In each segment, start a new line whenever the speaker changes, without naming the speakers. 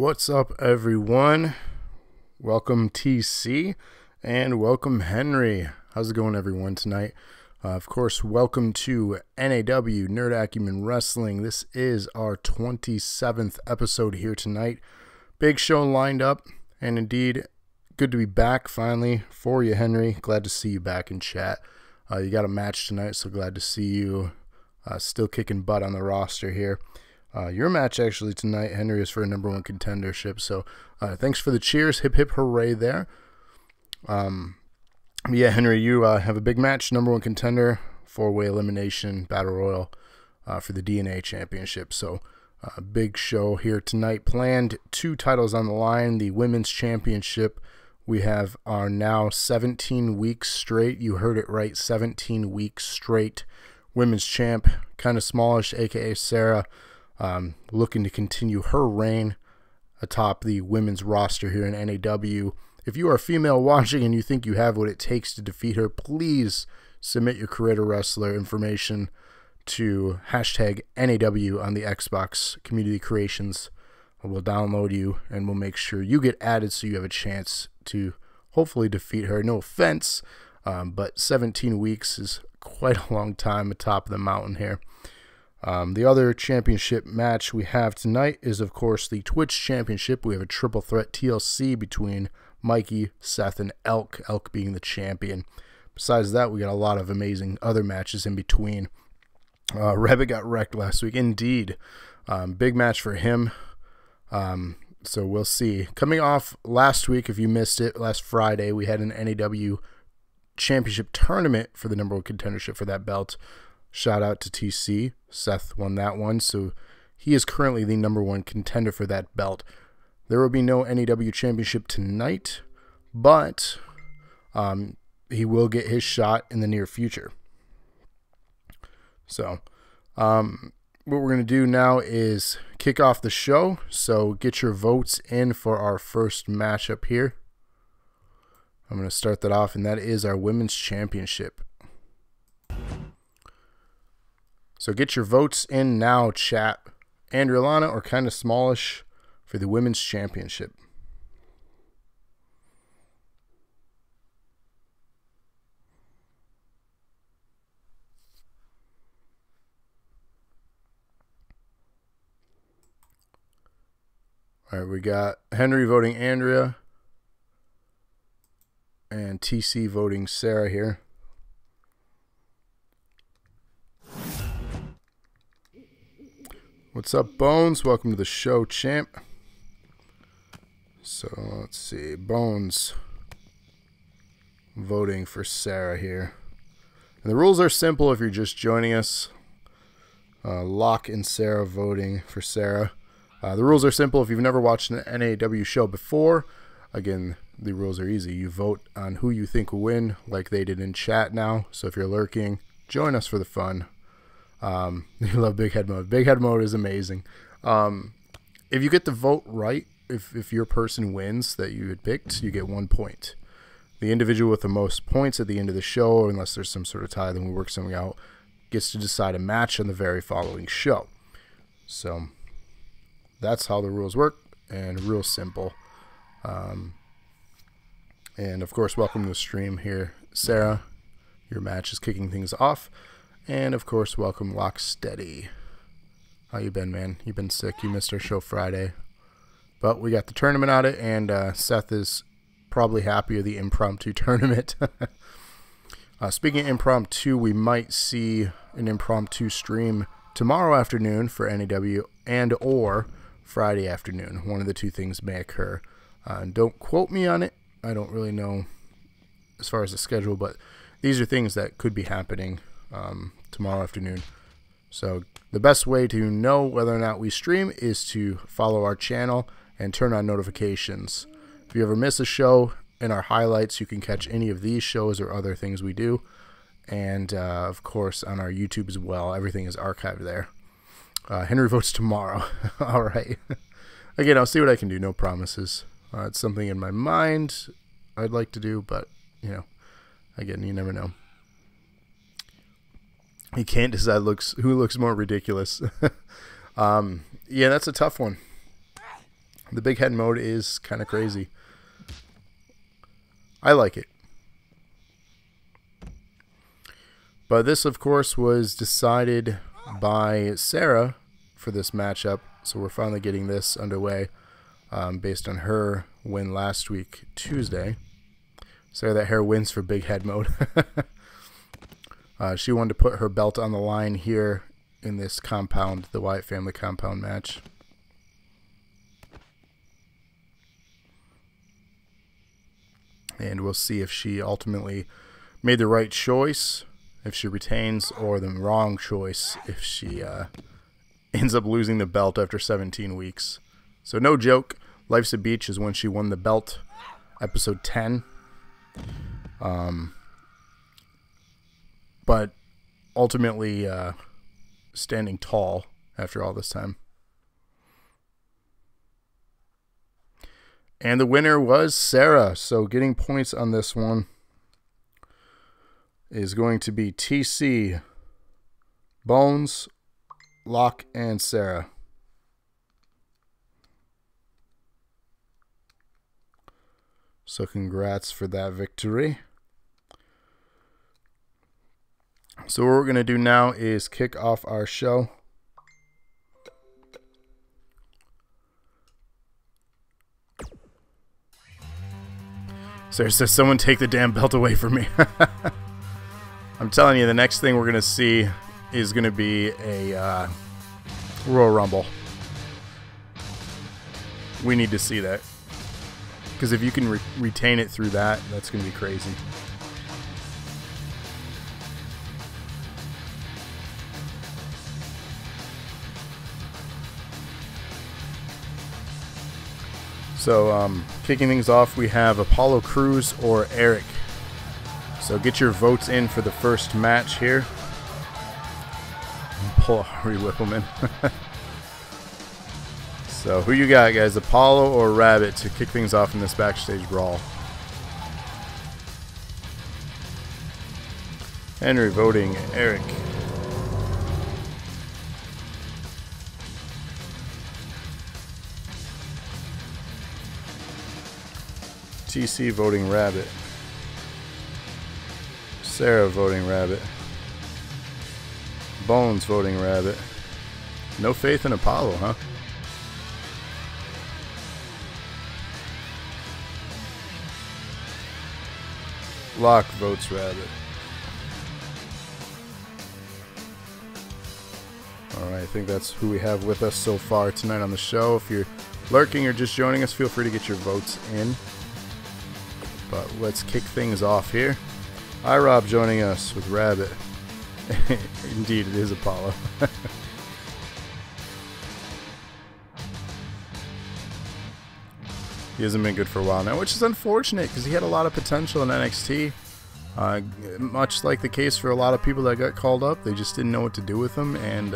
What's up, everyone? Welcome TC and welcome Henry. How's it going, everyone, tonight? Of course, welcome to NAW, Nerd Acumen Wrestling. This is our 27th episode here tonight. Big show lined up, and indeed, good to be back finally for you, Henry. Glad to see you back in chat. You got a match tonight, so glad to see you still kicking butt on the roster here. Your match actually tonight, Henry, is for a #1 contendership. So thanks for the cheers. Hip hip hooray there. Yeah, Henry, you have a big match, #1 contender, 4-way elimination battle royal for the DNA championship. So big show here tonight planned. 2 titles on the line. The women's championship. We have our now 17 weeks straight. You heard it right, 17 weeks straight. Women's champ, kind of smallish, aka Sarah. Looking to continue her reign atop the women's roster here in NAW. If you are a female watching and you think you have what it takes to defeat her, please submit your creator wrestler information to #NAW on the Xbox Community Creations. We'll download you and we'll make sure you get added so you have a chance to hopefully defeat her. No offense, but 17 weeks is quite a long time atop the mountain here. The other championship match we have tonight is, of course, the Twitch Championship. We have a triple threat TLC between Mikey, Seth, and Elk, Elk being the champion. Besides that, we got a lot of amazing other matches in between. Rabbit got wrecked last week. Indeed. Big match for him. So we'll see. Coming off last week, if you missed it, last Friday, we had an NAW Championship tournament for the #1 contendership for that belt. Shout out to TC. Seth won that one, so he is currently the #1 contender for that belt. There will be no NAW championship tonight, but he will get his shot in the near future. So what we're going to do now is kick off the show. So get your votes in for our first matchup here. I'm going to start that off, and that is our women's championship. So get your votes in now, chat. Andrew Lana or kind of smallish for the women's championship. All right, we got Henry voting Andrea and TC voting Sarah here. What's up, Bones? Welcome to the show, champ. So, let's see. Bones voting for Sarah here. And the rules are simple if you're just joining us. Locke and Sarah voting for Sarah. The rules are simple if you've never watched an NAW show before. Again, the rules are easy. You vote on who you think will win, like they did in chat now. So if you're lurking, join us for the fun. You love Big Head Mode. Big Head Mode is amazing. If you get the vote right, if your person wins that you had picked, you get 1 point. The individual with the most points at the end of the show, unless there's some sort of tie, then we work something out, gets to decide a match on the very following show. So that's how the rules work, and real simple. And of course, welcome to the stream here, Sarah. Your match is kicking things off. And, of course, welcome Locksteady. How you been, man? You been sick. You missed our show Friday. But we got the tournament on it, and Seth is probably happy with the impromptu tournament. Speaking of impromptu, we might see an impromptu stream tomorrow afternoon for NAW and or Friday afternoon. One of the two things may occur. Don't quote me on it. I don't really know as far as the schedule, but these are things that could be happening tomorrow afternoon. So the best way to know whether or not we stream is to follow our channel and turn on notifications. If you ever miss a show in our highlights, you can catch any of these shows or other things we do. And of course on our YouTube as well. Everything is archived there. Henry votes tomorrow. All right. Again, I'll see what I can do. No promises. It's something in my mind I'd like to do, but you know, again, you never know. You can't decide who looks more ridiculous. Yeah, that's a tough one. The big head mode is kind of crazy. I like it. But this, of course, was decided by Sarah for this matchup. So we're finally getting this underway based on her win last week, Tuesday. Sarah That Hair wins for big head mode. She wanted to put her belt on the line here in this compound, the Wyatt family compound match. And we'll see if she ultimately made the right choice, if she retains, or the wrong choice if she ends up losing the belt after 17 weeks. So no joke, Life's a Beach is when she won the belt, episode 10. But ultimately standing tall after all this time. And the winner was Sarah. So getting points on this one is going to be TC, Bones, Locke, and Sarah. So congrats for that victory. So what we're going to do now is kick off our show. Sarah says, someone take the damn belt away from me. I'm telling you, the next thing we're going to see is going to be a Royal Rumble. We need to see that. Because if you can retain it through that, that's going to be crazy. So, kicking things off, we have Apollo Crews or Eric. So get your votes in for the first match here. Pull a Harry Whippleman. So who you got, guys? Apollo or Rabbit to kick things off in this backstage brawl? Henry voting Eric. TC voting Rabbit. Sarah voting Rabbit. Bones voting Rabbit. No faith in Apollo, huh? Locke votes Rabbit. Alright, I think that's who we have with us so far tonight on the show. If you're lurking or just joining us, feel free to get your votes in. But let's kick things off here. iRob joining us with Rabbit. Indeed, it is Apollo. He hasn't been good for a while now, which is unfortunate because he had a lot of potential in NXT. Much like the case for a lot of people that got called up, they just didn't know what to do with him, and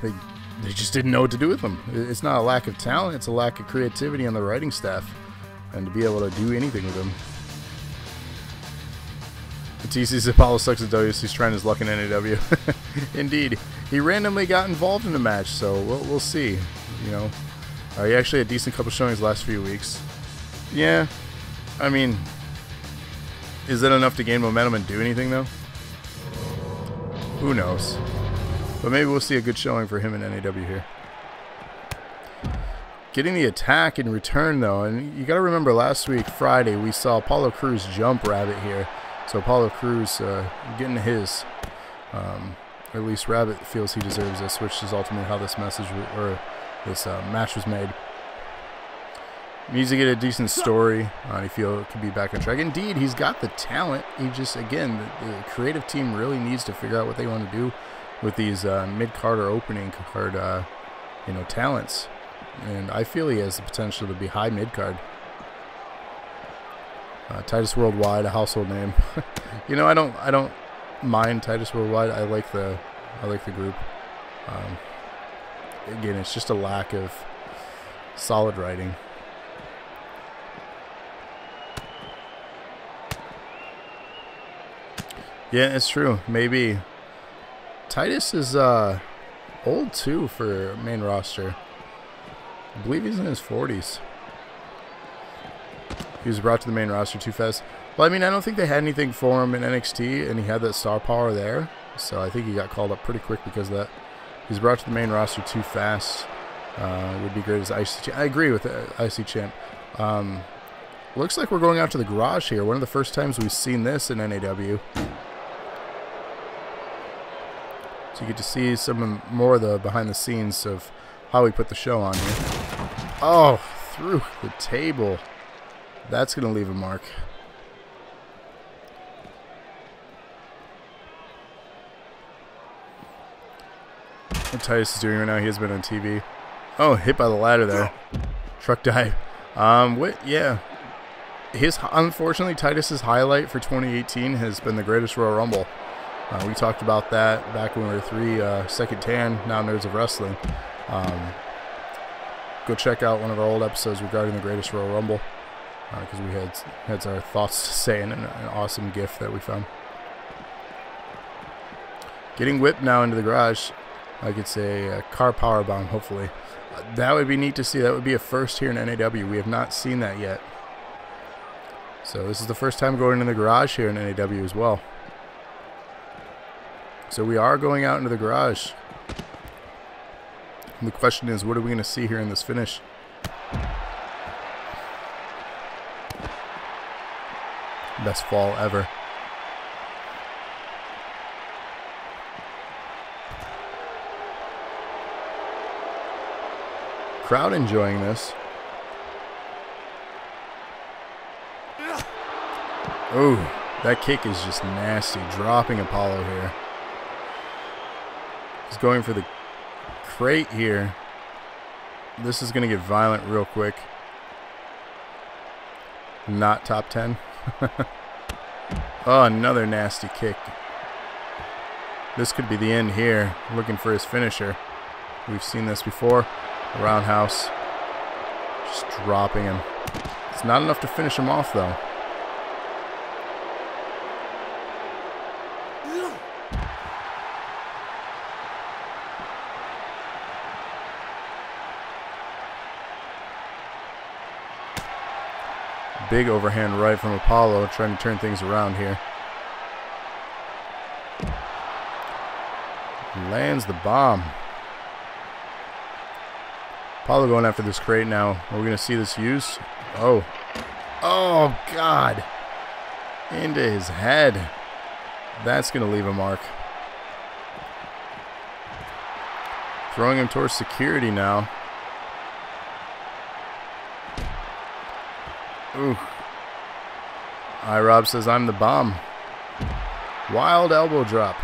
they just didn't know what to do with him. It's not a lack of talent; it's a lack of creativity on the writing staff, and to be able to do anything with him. TC's Apollo sucks at WC. He's trying his luck in NAW. Indeed, he randomly got involved in a match, so we'll see. You know, he actually had a decent couple showings last few weeks. Yeah, I mean, is that enough to gain momentum and do anything though? Who knows? But maybe we'll see a good showing for him in NAW here. Getting the attack in return though, and you got to remember last week Friday we saw Apollo Crews jump Rabbit here. So Apollo Crews getting his, or at least Rabbit feels he deserves this, which is ultimately how this message this match was made. Needs to get a decent story. I feel it could be back on track. Indeed, he's got the talent. He just, again, the creative team really needs to figure out what they want to do with these mid-card or opening card, talents. And I feel he has the potential to be high mid-card. Titus Worldwide, a household name. You know, I don't mind Titus Worldwide. I like the group. Again, it's just a lack of solid writing. Yeah, it's true. Maybe Titus is old too for main roster. I believe he's in his 40s. He was brought to the main roster too fast. Well, I mean, I don't think they had anything for him in NXT, and he had that star power there. So I think he got called up pretty quick because of that. He was brought to the main roster too fast. Would be great as IC champ. I agree with the IC champ. Looks like we're going out to the garage here. One of the first times we've seen this in NAW. So you get to see some more of the behind the scenes of how we put the show on here. Oh, through the table. That's going to leave a mark. What Titus is doing right now, he has been on TV. Oh, hit by the ladder there. Truck dive. Yeah. Unfortunately, Titus's highlight for 2018 has been the Greatest Royal Rumble. We talked about that back when we were Second Tan, now Nerds of Wrestling. Go check out one of our old episodes regarding the Greatest Royal Rumble, because we had our thoughts to say in an awesome gift that we found. Getting whipped now into the garage. Like it's a car power bomb, hopefully. That would be neat to see. That would be a first here in NAW. We have not seen that yet. So this is the first time going into the garage here in NAW as well. So we are going out into the garage. And the question is, what are we going to see here in this finish? Best fall ever. Crowd enjoying this. Oh, that kick is just nasty. Dropping Apollo here. He's going for the crate here. This is going to get violent real quick. Not top 10. Oh, another nasty kick. This could be the end here. Looking for his finisher. We've seen this before. Roundhouse. Just dropping him. It's not enough to finish him off, though. Big overhand right from Apollo, trying to turn things around here. Lands the bomb. Apollo going after this crate now. Are we going to see this use? Oh. Oh, God. Into his head. That's going to leave a mark. Throwing him towards security now. Ooh. Rob says, I'm the bomb. Wild elbow drop.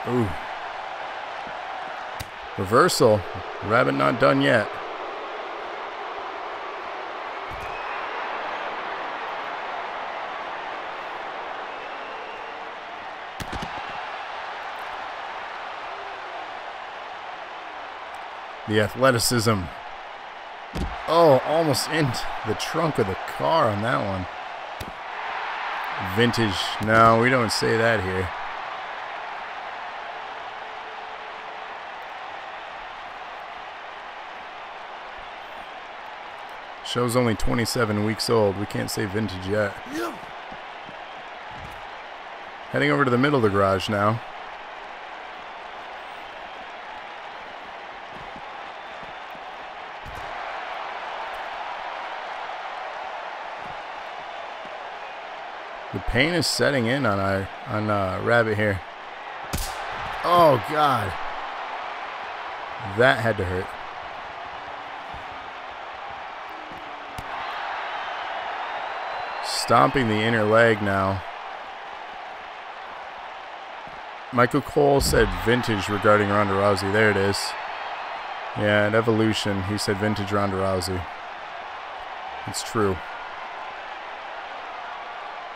Ooh. Reversal. Rabbit not done yet. The athleticism. Oh, almost into the trunk of the car on that one. Vintage. No, we don't say that here. Show's only 27 weeks old. We can't say vintage yet. Heading over to the middle of the garage now. The pain is setting in on Rabbit here. Oh, God. That had to hurt. Stomping the inner leg now. Michael Cole said vintage regarding Ronda Rousey. There it is. Yeah, at Evolution, he said vintage Ronda Rousey. It's true.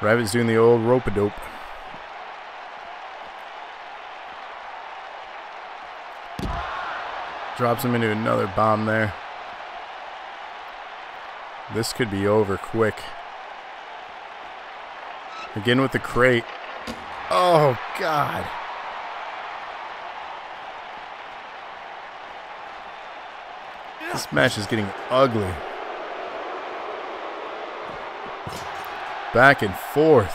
Rabbit's doing the old rope-a-dope. Drops him into another bomb there. This could be over quick. Again with the crate. Oh, God. This match is getting ugly. Back and forth.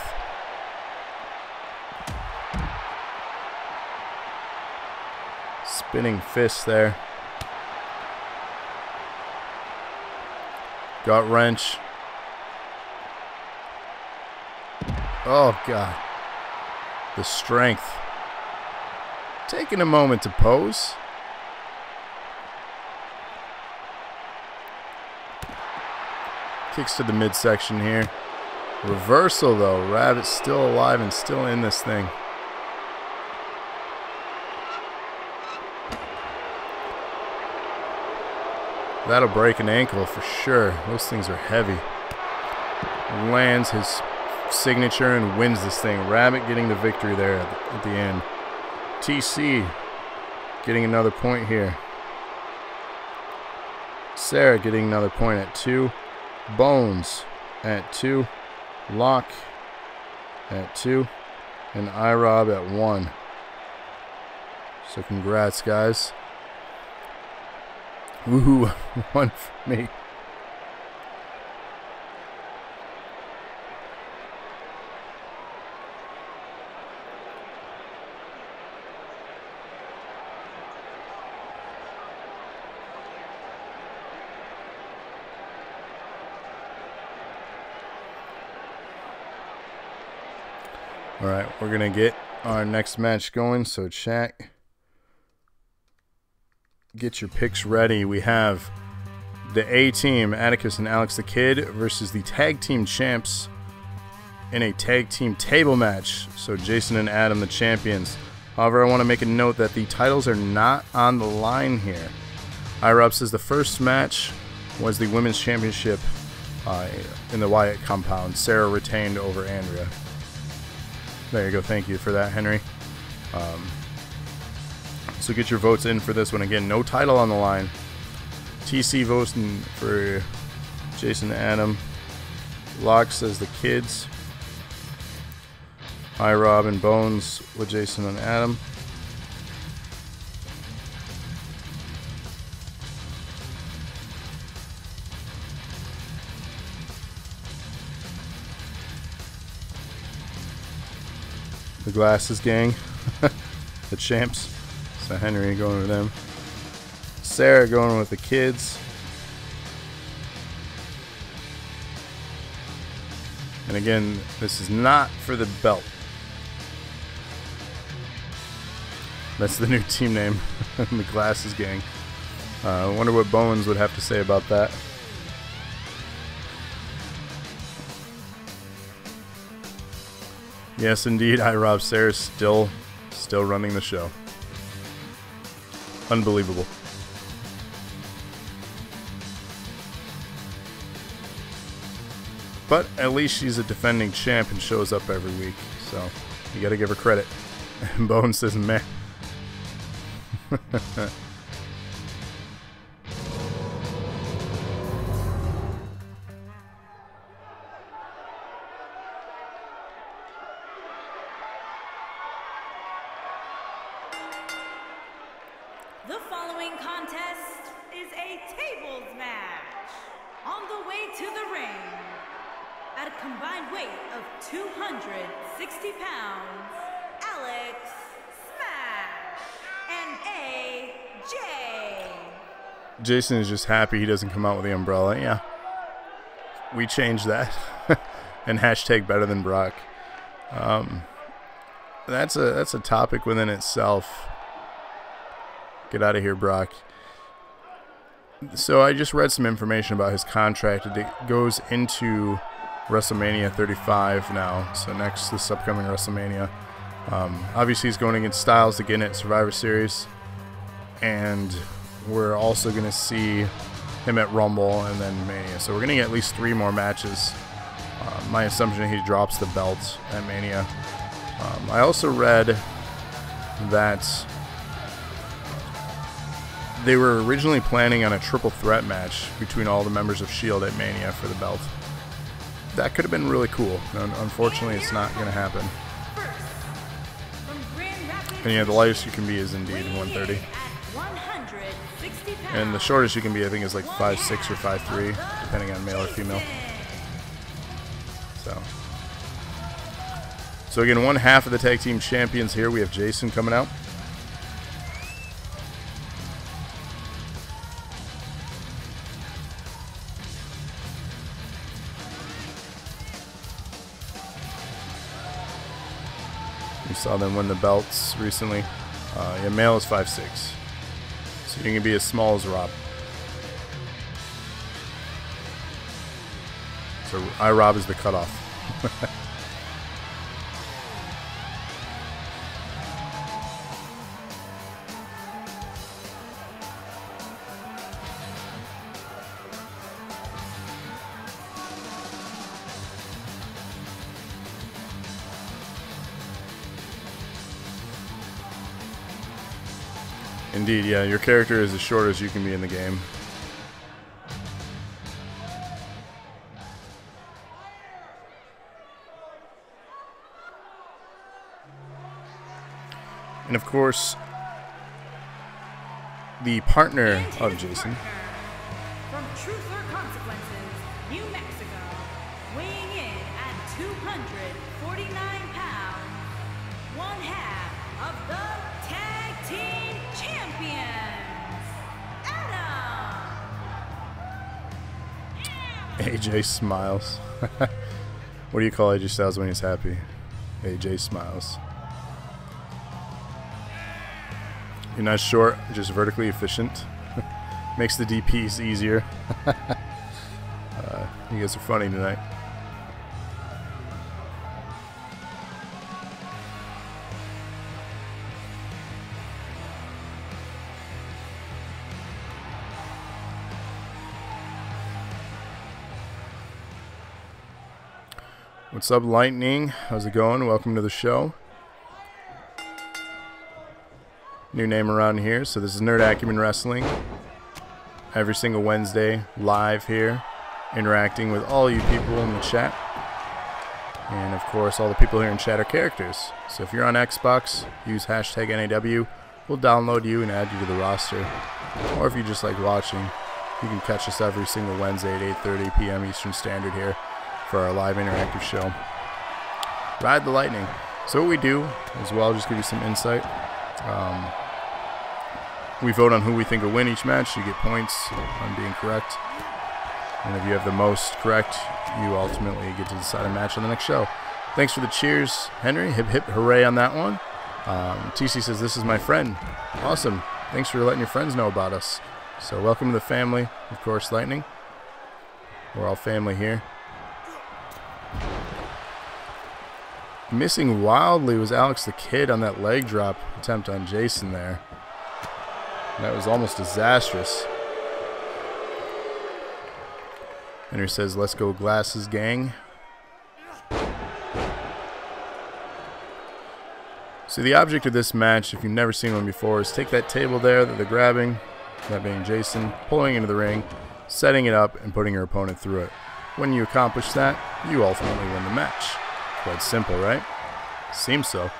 Spinning fist there. Gut wrench. Oh, God. The strength. Taking a moment to pose. Kicks to the midsection here. Reversal, though. Rabbit's still alive and still in this thing. That'll break an ankle for sure. Those things are heavy. Lands his signature and wins this thing. Rabbit getting the victory there at the end. TC getting another point here. Sarah getting another point at 2. Bones at 2. Locke at 2. And iRob at 1. So congrats, guys. Woohoo, 1 for me. All right, we're going to get our next match going, so chat. Get your picks ready. We have the A team, Atticus and Alex the Kid, versus the tag team champs in a tag team table match. So Jason and Adam, the champions. However, I want to make a note that the titles are not on the line here. iRob says the first match was the women's championship in the Wyatt compound. Sarah retained over Andrea. There you go. Thank you for that, Henry. So get your votes in for this one. Again, no title on the line. TC voting for Jason and Adam. Locke says the kids. iRob and Bones with Jason and Adam. The Glasses Gang. The champs. So Henry going with them. Sarah going with the kids. And again, this is not for the belt. That's the new team name. The Glasses Gang. I wonder what Bones would have to say about that. Yes, indeed, iRob. Sarah's still running the show. Unbelievable. But at least she's a defending champ and shows up every week, so you gotta give her credit. And Bones says meh.
The following contest is a tables match. On the way to the ring, at a combined weight of 260 pounds, Alex Smash and AJ.
Jason is just happy he doesn't come out with the umbrella. Yeah, we changed that. And hashtag better than Brock. That's a topic within itself. Get out of here, Brock. So I just read some information about his contract. It goes into WrestleMania 35 now. So this upcoming WrestleMania. Obviously, he's going against Styles again at Survivor Series. And we're also going to see him at Rumble and then Mania. So we're going to get at least 3 more matches. My assumption is he drops the belt at Mania. I also read that they were originally planning on a triple threat match between all the members of S.H.I.E.L.D. at Mania for the belt. That could have been really cool. Unfortunately, it's not going to happen. And yeah, the lightest you can be is indeed 130. And the shortest you can be, I think, is like 5'6" or 5'3", depending on male or female. So again, one half of the tag team champions here. We have Jason coming out. We saw them win the belts recently. Yeah, male is 5'6", so you can be as small as Rob. So Rob is the cutoff. Indeed, yeah, your character is as short as you can be in the game. And of course, the partner of Jason.
From Truth or Consequences, New Mexico, weighing in at 249 pounds, one half of the Tag Team Champions, Adam!
AJ smiles. What do you call AJ Styles when he's happy? AJ smiles. You're not short, just vertically efficient. Makes the DPs easier. You guys are funny tonight. What's up, Lightning? How's it going? Welcome to the show. New name around here. So this is Nerd Acumen Wrestling. Every single Wednesday, live here, interacting with all you people in the chat. And of course, all the people here in chat are characters. So if you're on Xbox, use hashtag NAW. We'll download you and add you to the roster. Or if you just like watching, you can catch us every single Wednesday at 8:30 p.m. Eastern Standard here for our live interactive show. Ride the Lightning. So what we do as well, just give you some insight. We vote on who we think will win each match. You get points on being correct. And if you have the most correct, you ultimately get to decide a match on the next show. Thanks for the cheers, Henry. Hip, hip, hooray on that one. TC says, this is my friend. Awesome. Thanks for letting your friends know about us. So welcome to the family, of course, Lightning. We're all family here. Missing wildly was Alex the Kid on that leg drop attempt on Jason there. That was almost disastrous. Henry says, let's go glasses, gang. So the object of this match, if you've never seen one before, is take that table there that they're grabbing, that being Jason, pulling into the ring, setting it up, and putting your opponent through it. When you accomplish that, you ultimately win the match. Quite simple, right? Seems so.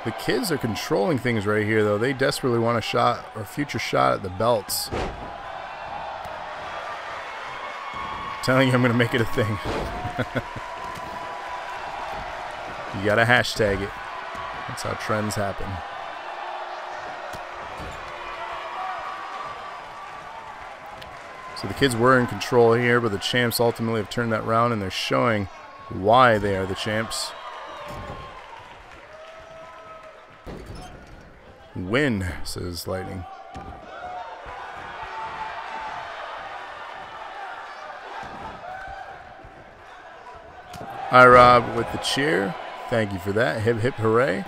The kids are controlling things right here, though. They desperately want a shot or future shot at the belts. Telling you I'm going to make it a thing. You got to hashtag it. That's how trends happen. So the kids were in control here, but the champs ultimately have turned that around, and they're showing why they are the champs. Win, says Lightning. Hi, Rob, with the cheer. Thank you for that. Hip, hip, hooray.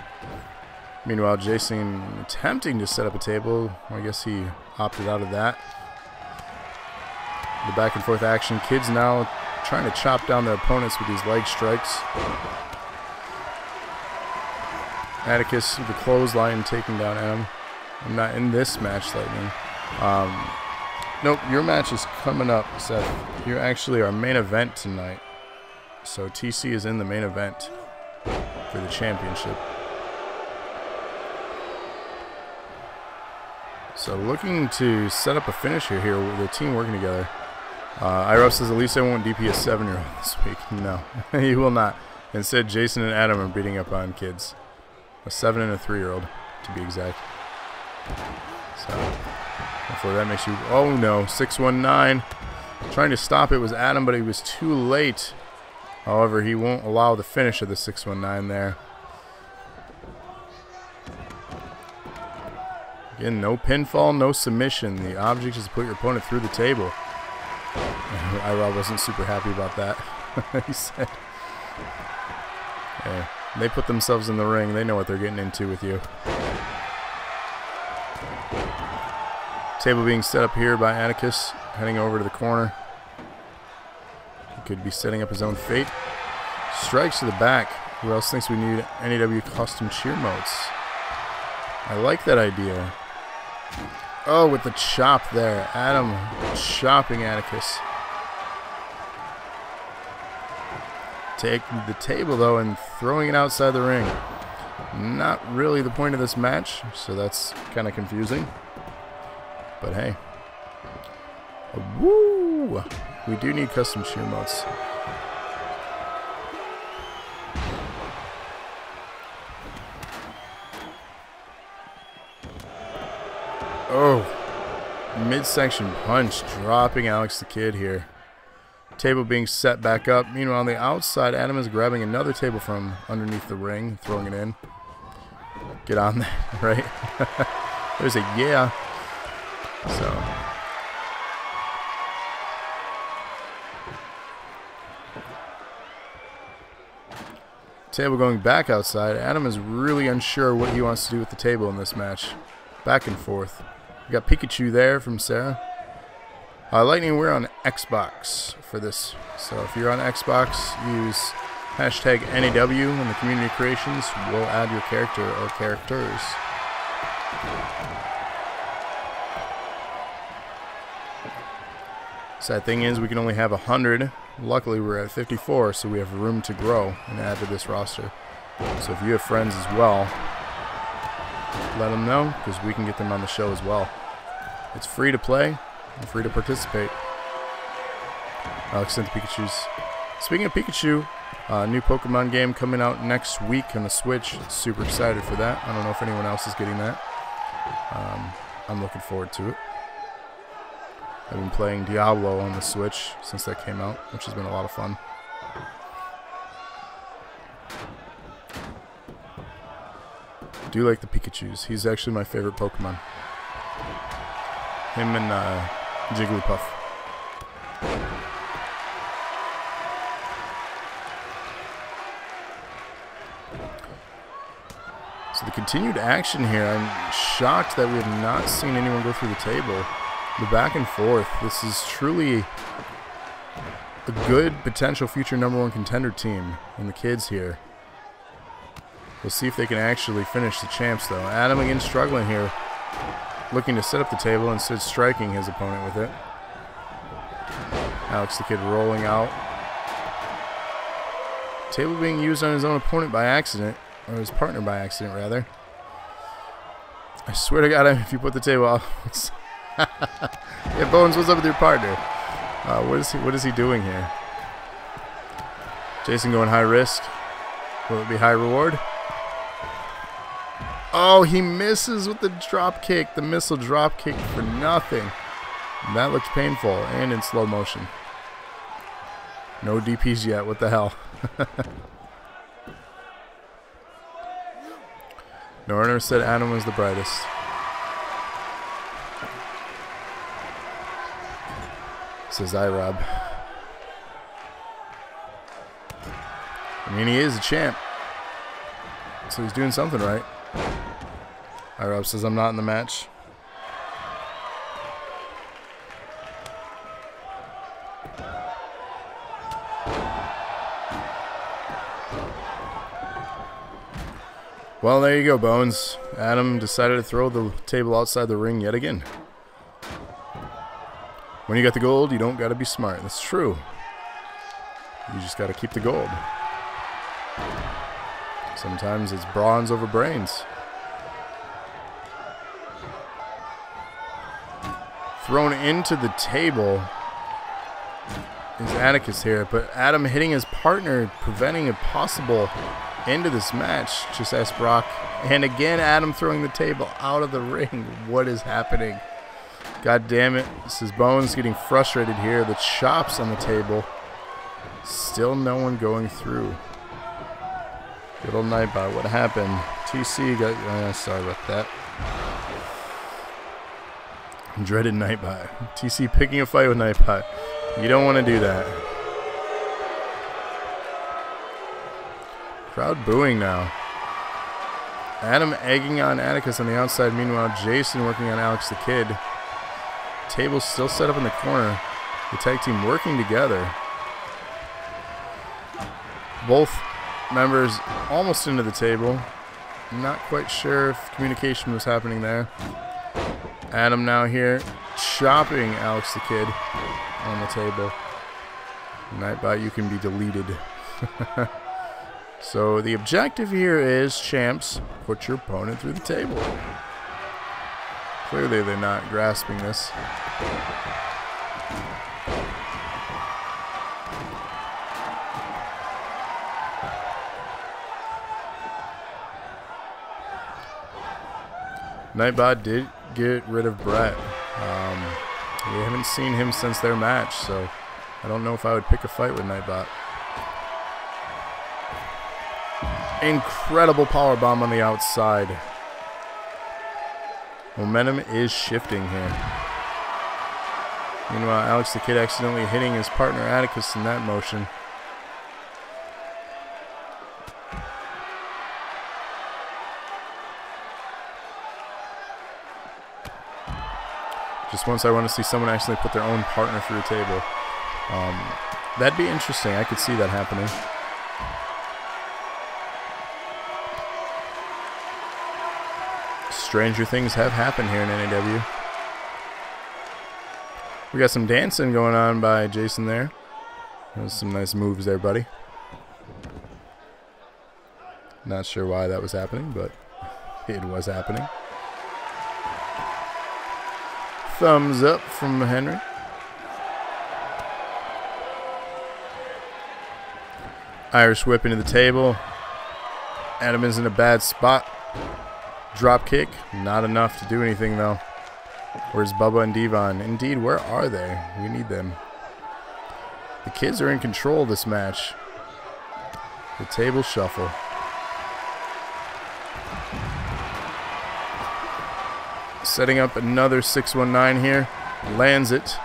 Meanwhile, Jason attempting to set up a table. I guess he opted out of that. The back and forth action. Kids now trying to chop down their opponents with these leg strikes. Atticus with the clothesline taking down Adam. I'm not in this match, Lightning. Nope, your match is coming up, Seth. You're actually our main event tonight. So TC is in the main event. for the championship. So looking to set up a finisher here with the team working together. IRF says, at least I won't DP a 7-year-old this week. No, he will not. Instead, Jason and Adam are beating up on kids. A 7 and a 3-year-old, to be exact. So, hopefully that makes you... Oh no, 619. Trying to stop it was Adam, but he was too late. However, he won't allow the finish of the 619 there. Again, no pinfall, no submission. The object is to put your opponent through the table. I wasn't super happy about that. He said, hey, they put themselves in the ring. They know what they're getting into with you. Table being set up here by Atticus, heading over to the corner. He could be setting up his own fate. Strikes to the back. Who else thinks we need NAW custom cheer modes? I like that idea. Oh, with the chop there. Adam chopping Atticus. Taking the table, though, and throwing it outside the ring. Not really the point of this match, so that's kind of confusing. But hey. Woo! We do need custom cheer modes. Oh, midsection punch, dropping Alex the Kid here. Table being set back up. Meanwhile, on the outside, Adam is grabbing another table from underneath the ring, throwing it in. Get on there, right? There's a yeah. So. Table going back outside. Adam is really unsure what he wants to do with the table in this match. Back and forth. We got Pikachu there from Sarah. Lightning, we're on Xbox for this. So if you're on Xbox, use hashtag NAW in the community creations. We'll add your character or characters. Sad thing is we can only have 100. Luckily we're at 54, so we have room to grow and add to this roster. So if you have friends as well, let them know, because we can get them on the show as well. It's free to play and free to participate. Alex sent the Pikachus. Speaking of Pikachu, new Pokemon game coming out next week on the Switch. Super excited for that. I don't know if anyone else is getting that. I'm looking forward to it. I've been playing Diablo on the Switch since that came out, which has been a lot of fun. I do like the Pikachus. He's actually my favorite Pokemon. Him and Jigglypuff. So the continued action here, I'm shocked that we have not seen anyone go through the table. The back and forth, this is truly a good potential future #1 contender team in the kids here. We'll see if they can actually finish the champs though. Adam again struggling here, looking to set up the table instead striking his opponent with it. Alex the Kid rolling out. Table being used on his own opponent by accident, or his partner by accident rather. I swear to God, if you put the table off. Yeah, Bones, what's up with your partner? What is he doing here? Jason going high risk. Will it be high reward? Oh, he misses with the drop kick, the missile drop kick for nothing. That looks painful and in slow motion. No DPs yet, what the hell? No runner said Adam was the brightest. Says iRob. I mean, he is a champ, so he's doing something right. iRob says I'm not in the match. Well, there you go, Bones. Adam decided to throw the table outside the ring yet again. When you got the gold, you don't got to be smart. That's true. You just got to keep the gold. Sometimes it's bronze over brains. Thrown into the table is Atticus here, but Adam hitting his partner, preventing a possible end of this match. Just ask Brock. And again, Adam throwing the table out of the ring. What is happening? God damn it. This is Bones getting frustrated here. The chops on the table. Still no one going through. Good old Nightbot. What happened? TC got... sorry about that. Dreaded Nightbot. TC picking a fight with Nightbot. You don't want to do that. Crowd booing now. Adam egging on Atticus on the outside. Meanwhile, Jason working on Alex the Kid. Table still set up in the corner. The tag team working together. Both members almost into the table. Not quite sure if communication was happening there. Adam now here chopping Alex the Kid on the table. Nightbot, you can be deleted. So the objective here is, champs, put your opponent through the table. Clearly they're not grasping this. Nightbot did get rid of Brett. We haven't seen him since their match, so I don't know if I would pick a fight with Nightbot. Incredible powerbomb on the outside. Momentum is shifting here. Meanwhile, Alex the Kid accidentally hitting his partner Atticus in that motion. Just once I want to see someone actually put their own partner through a table. That'd be interesting. I could see that happening. Stranger things have happened here in NAW. We got some dancing going on by Jason there. There's some nice moves there, buddy. Not sure why that was happening, but it was happening. Thumbs up from Henry. Irish whip into the table. Adam is in a bad spot. Drop kick. Not enough to do anything, though. Where's Bubba and Devon? Indeed, where are they? We need them. The kids are in control of this match. The table shuffle. Setting up another 619 here. Lands it.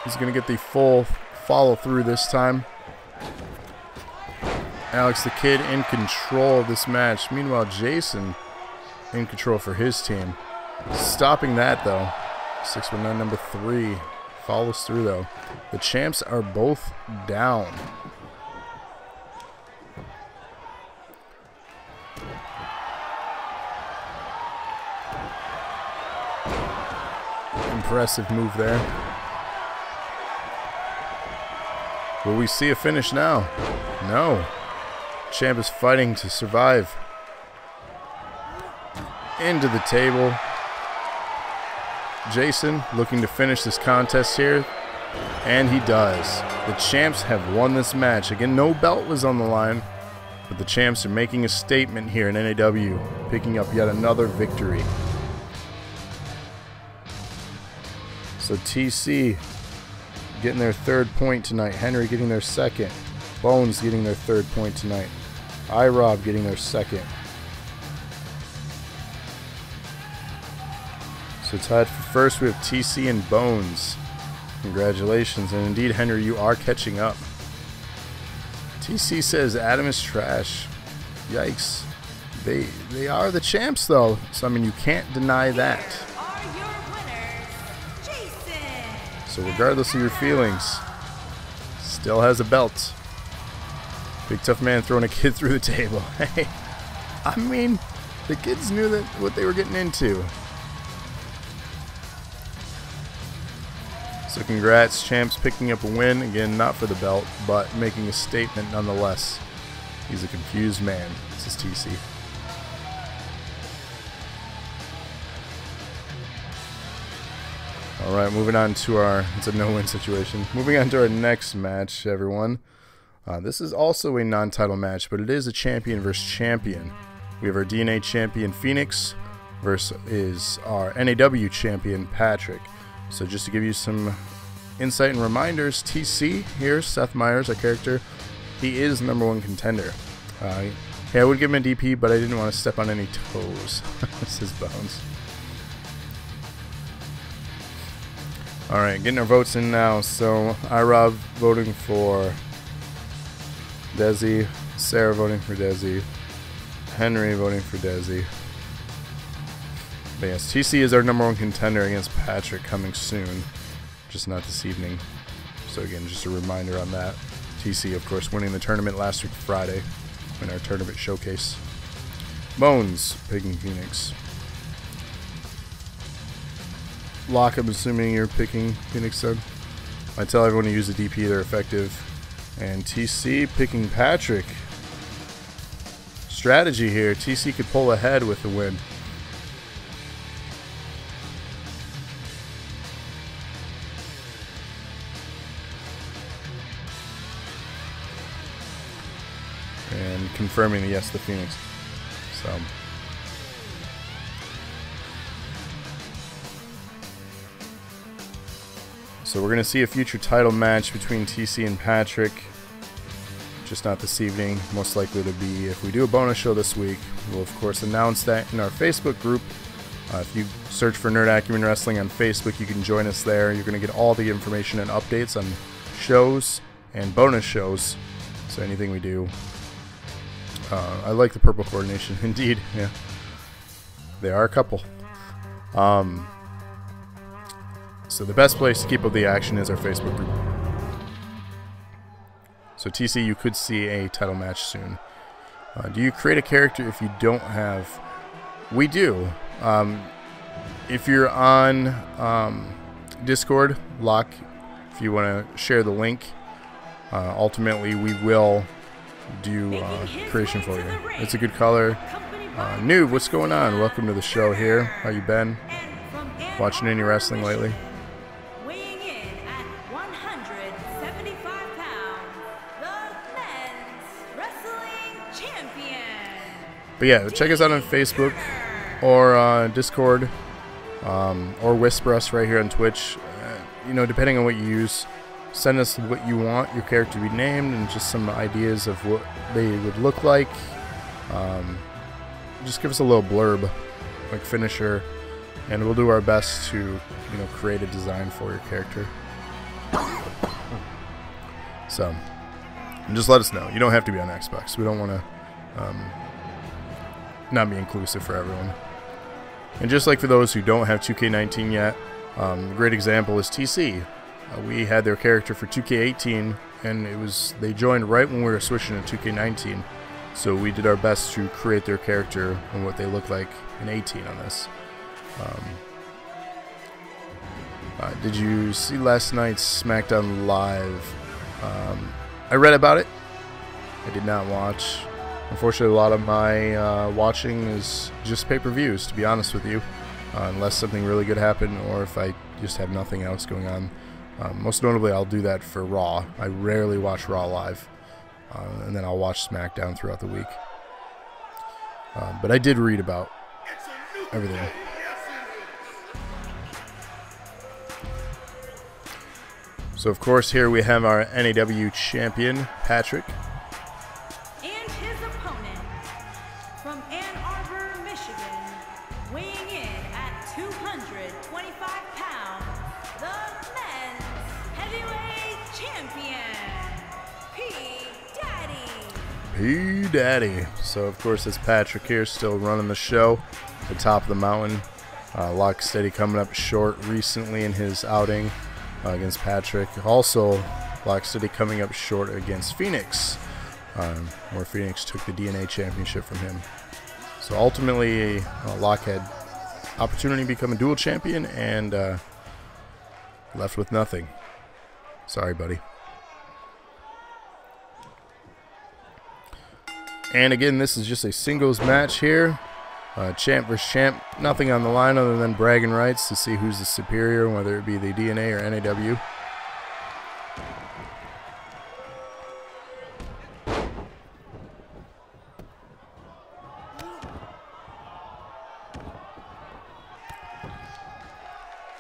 He's going to get the full follow through this time. Alex the Kid in control of this match. Meanwhile, Jason in control for his team. Stopping that, though. 619 number 3 follows through, though. The champs are both down. Impressive move there. Will we see a finish now? No. Champ is fighting to survive. Into the table. Jason looking to finish this contest here. And he does. The champs have won this match. Again, no belt was on the line. But the champs are making a statement here in NAW. Picking up yet another victory. So TC getting their third point tonight. Henry getting their second. Bones getting their third point tonight. iRob getting their second. So tied for first, we have TC and Bones. Congratulations. And indeed, Henry, you are catching up. TC says Adam is trash. Yikes. They are the champs, though. So, I mean, you can't deny that. So regardless of your feelings, still has a belt. Big tough man throwing a kid through the table. Hey, I mean, the kids knew that what they were getting into. So congrats, champs, picking up a win. Again, not for the belt, but making a statement nonetheless. He's a confused man. This is TC. Alright, moving on to our... It's a no-win situation. Moving on to our next match, everyone. This is also a non-title match, but it is a champion versus champion. We have our DNA champion, Phoenix, versus our NAW champion, Patrick. So just to give you some insight and reminders, TC here, Seth Meyers, our character, he is #1 contender. Yeah, I would give him a DP, but I didn't want to step on any toes. This is Bones. Alright, getting our votes in now. So, Rob voting for Desi, Sarah voting for Desi, Henry voting for Desi. But yes, TC is our #1 contender against Patrick coming soon. Just not this evening. So again, just a reminder on that. TC, of course, winning the tournament last week Friday in our tournament showcase. Bones picking Phoenix. Locke, I'm assuming you're picking Phoenix, son. I tell everyone to use the DP, they're effective. And TC picking Patrick. Strategy here. TC could pull ahead with the win. And confirming the yes to Phoenix. So we're going to see a future title match between TC and Patrick. Just not this evening. Most likely to be, if we do a bonus show this week, we'll of course announce that in our Facebook group. If you search for Nerd Acumen Wrestling on Facebook, you can join us there. You're going to get all the information and updates on shows and bonus shows. So anything we do. I like the purple coordination. Indeed, yeah. They are a couple. So the best place to keep up the action is our Facebook group. So TC, you could see a title match soon. Do you create a character if you don't have... We do. If you're on Discord, Locke, if you want to share the link, ultimately we will do creation for you. It's a good color. Noob, what's going on? Welcome to the show here. How you been? Watching any wrestling lately?
Weighing in at 175 pounds, the men's wrestling champion.
But yeah, check us out on Facebook or Discord, or whisper us right here on Twitch. You know, depending on what you use, send us what you want your character to be named and just some ideas of what they would look like. Just give us a little blurb, like finisher, and we'll do our best to, you know, create a design for your character. So, and just let us know. You don't have to be on Xbox. We don't want to not be inclusive for everyone. And just like for those who don't have 2K19 yet, a great example is TC. We had their character for 2K18, and they joined right when we were switching to 2K19. So we did our best to create their character and what they look like in 18 on this. Did you see last night's SmackDown Live? I read about it. I did not watch. Unfortunately, a lot of my watching is just pay-per-views, to be honest with you. Unless something really good happened, or if I just have nothing else going on. Most notably, I'll do that for Raw. I rarely watch Raw live. And then I'll watch SmackDown throughout the week. But I did read about everything. So, of course, here we have our NAW champion, Patrick.
And his opponent, from Ann Arbor, Michigan, weighing in at 225 pounds, the men's heavyweight champion,
P-Daddy. So, of course, it's Patrick here, still running the show at the top of the mountain. Locke Steady coming up short recently in his outing against Patrick. Also, Locke Steady coming up short against Phoenix, where Phoenix took the DNA championship from him. So, ultimately, Locke had opportunity to become a dual champion, and left with nothing. Sorry, buddy. And again, this is just a singles match here. Champ versus champ. Nothing on the line other than bragging rights to see who's the superior, whether it be the DNA or NAW.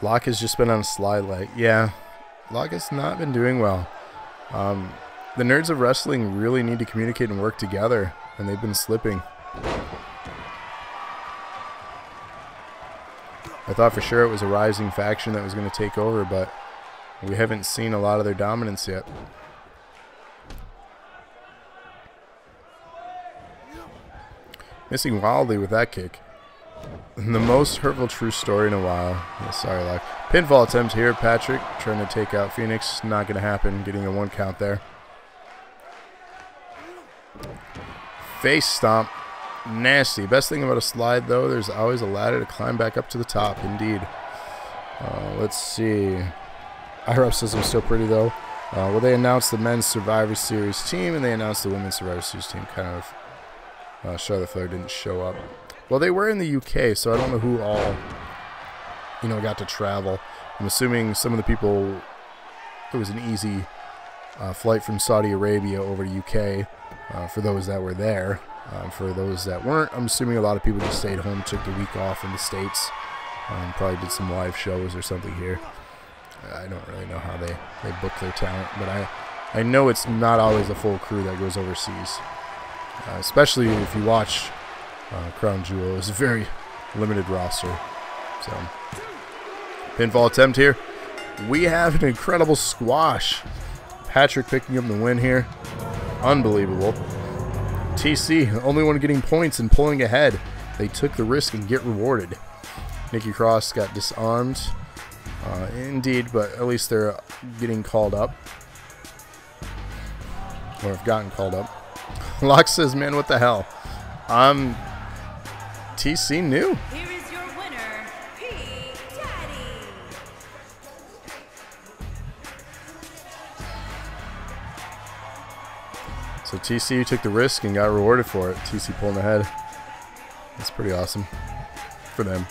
Locke has just been on a slide leg. Yeah, Locke has not been doing well. The nerds of wrestling really need to communicate and work together, and they've been slipping. I thought for sure it was a rising faction that was going to take over, but we haven't seen a lot of their dominance yet. Missing wildly with that kick. The most hurtful true story in a while. Yeah, sorry, Locke. Pinfall attempt here. Patrick trying to take out Phoenix. Not going to happen. Getting a 1 count there. Face stomp. Nasty. Best thing about a slide, though, there's always a ladder to climb back up to the top. Indeed. Let's see. IROP says I'm still pretty, though. Well, they announced the men's Survivor Series team, and they announced the women's Survivor Series team. Kind of. Charlotte Flair didn't show up. Well, they were in the UK, so I don't know who all, got to travel. I'm assuming some of the people, it was an easy flight from Saudi Arabia over to UK for those that were there. For those that weren't, I'm assuming a lot of people just stayed home, took the week off in the States, probably did some live shows or something here. I don't really know how they book their talent, but I know it's not always a full crew that goes overseas, especially if you watch Crown Jewel. It's a very limited roster. So, pinfall attempt here. We have an incredible squash. Patrick picking up the win here. Unbelievable. TC, the only one getting points and pulling ahead. They took the risk and get rewarded. Nikki Cross got disarmed. Indeed, but at least they're getting called up. Or have gotten called up. Locke says, man, what the hell? TC new.
Here is your winner, P-Daddy.
So TC took the risk and got rewarded for it. TC pulling ahead. That's pretty awesome for them.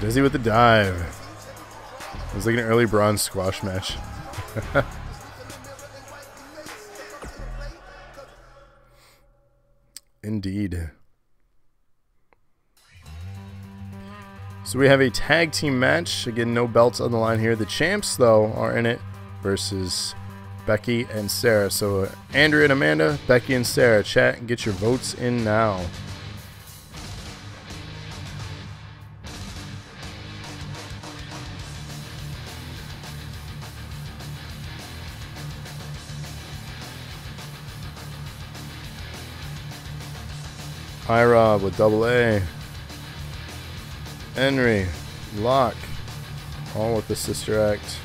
Dizzy with the dive. It was like an early bronze squash match. Indeed. So we have a tag team match. Again, no belts on the line here. The champs, though, are in it versus Becky and Sarah. So Andrea and Amanda, Becky and Sarah. Chat and get your votes in now. Rob with double A. Henry, Locke, all with the Sister Act.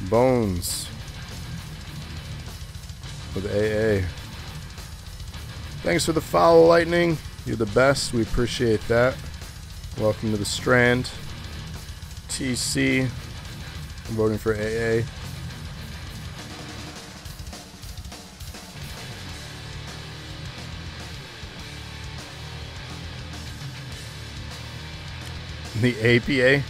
Bones with AA. Thanks for the follow, Lightning. You're the best. We appreciate that. Welcome to the Strand. TC. I'm voting for AA. The APA,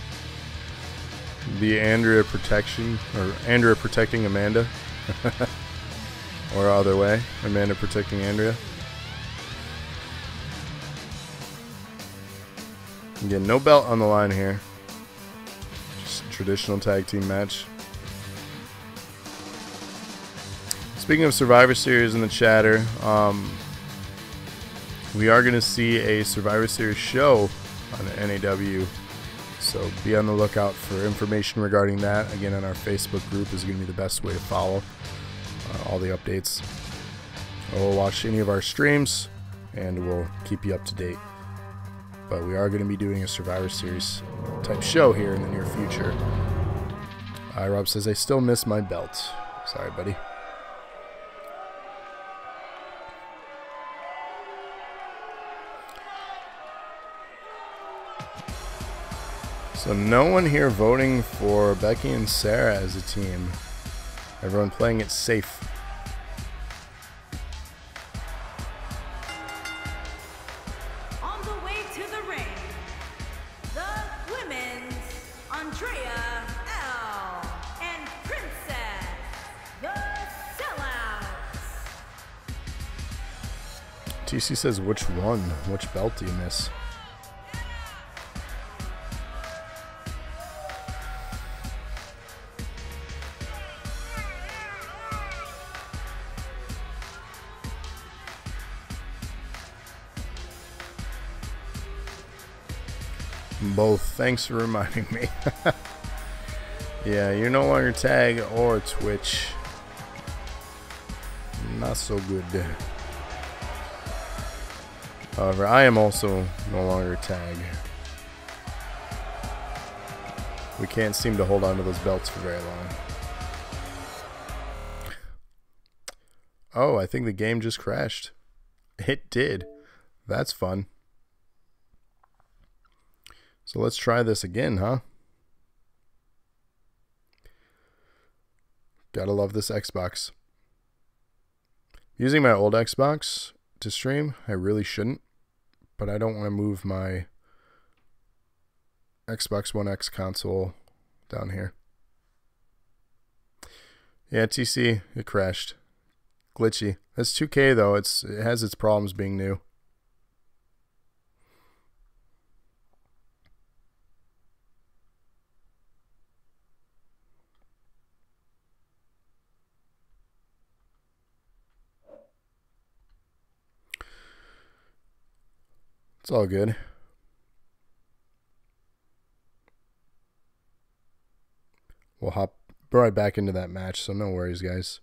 the Andrea protection, or Andrea protecting Amanda, or other way, Amanda protecting Andrea. Again, no belt on the line here, just a traditional tag team match. Speaking of Survivor Series in the chatter, we are going to see a Survivor Series show on the NAW, so be on the lookout for information regarding that. Again, on our Facebook group is going to be the best way to follow all the updates. We'll watch any of our streams and we'll keep you up to date, but we are going to be doing a Survivor Series type show here in the near future. Rob says, I still miss my belt. Sorry, buddy. So no one here voting for Becky and Sarah as a team. Everyone playing it safe.
On the way to the ring, the women's Andrea L. and Princess, the Sellouts.
TC says, which one? Which belt do you miss? Both. Thanks for reminding me. Yeah, you're no longer tag or Twitch. Not so good. However, I am also no longer tag. We can't seem to hold on to those belts for very long. Oh, I think the game just crashed. It did. That's fun. So let's try this again, huh? Gotta love this Xbox. Using my old Xbox to stream, I really shouldn't, but I don't want to move my Xbox One X console down here. Yeah, TC, it crashed. Glitchy. That's 2K though. It has its problems being new. It's all good. We'll hop right back into that match, so no worries, guys.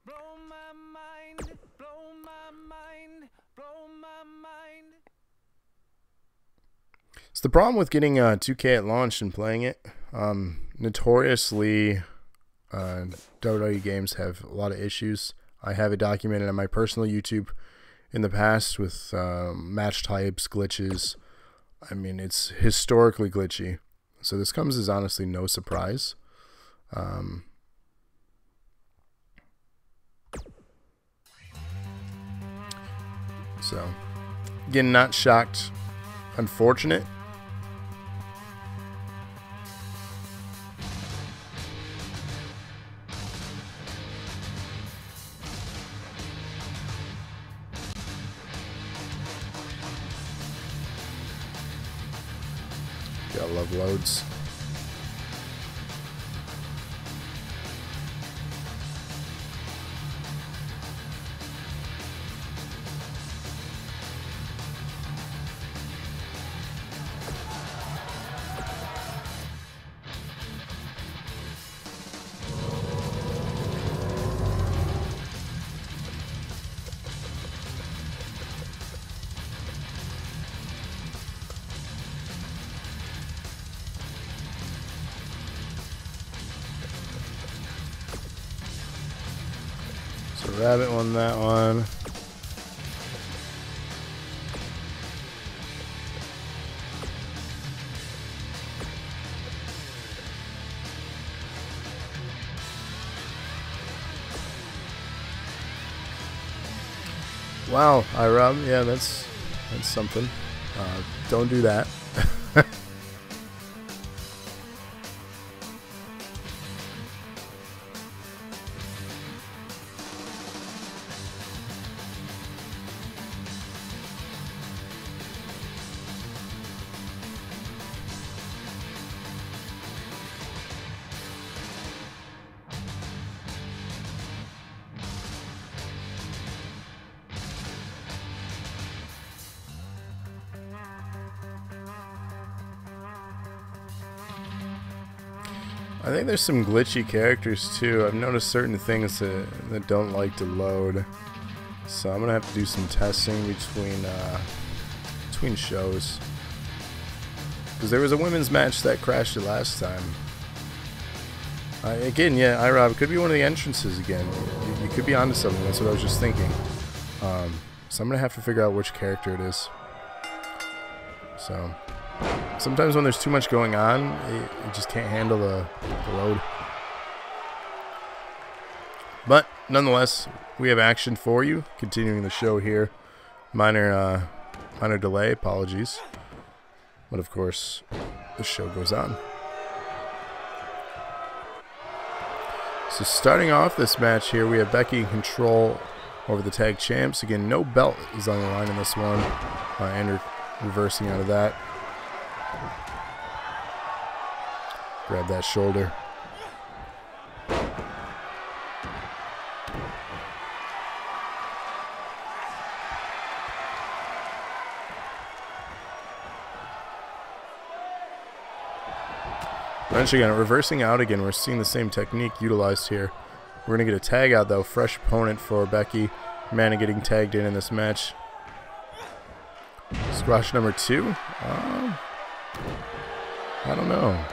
Blow my mind, blow my mind, blow my mind.
It's the problem with getting 2K at launch and playing it. Notoriously, WWE games have a lot of issues. I have it documented on my personal YouTube in the past with match types, glitches. I mean, it's historically glitchy. So this comes as honestly no surprise. So, again, not shocked. Unfortunate. Gotta love loads. So Rabbit won that one. Wow, Rob, yeah, that's something. Don't do that. I think there's some glitchy characters too. I've noticed certain things that don't like to load. So I'm gonna have to do some testing between shows. Because there was a women's match that crashed it last time. Again, yeah, iRob, it could be one of the entrances again. You could be onto something. That's what I was just thinking. So I'm gonna have to figure out which character it is. So sometimes when there's too much going on, it just can't handle the load. But nonetheless, we have action for you. Continuing the show here. Minor delay, apologies. But of course, the show goes on. So starting off this match here, we have Becky in control over the tag champs. Again, no belt is on the line in this one. And reversing out of that. Grab that shoulder. Once again, reversing out again. We're seeing the same technique utilized here. We're going to get a tag out though. Fresh opponent for Becky. Mana getting tagged in this match. Squash number 2. I don't know.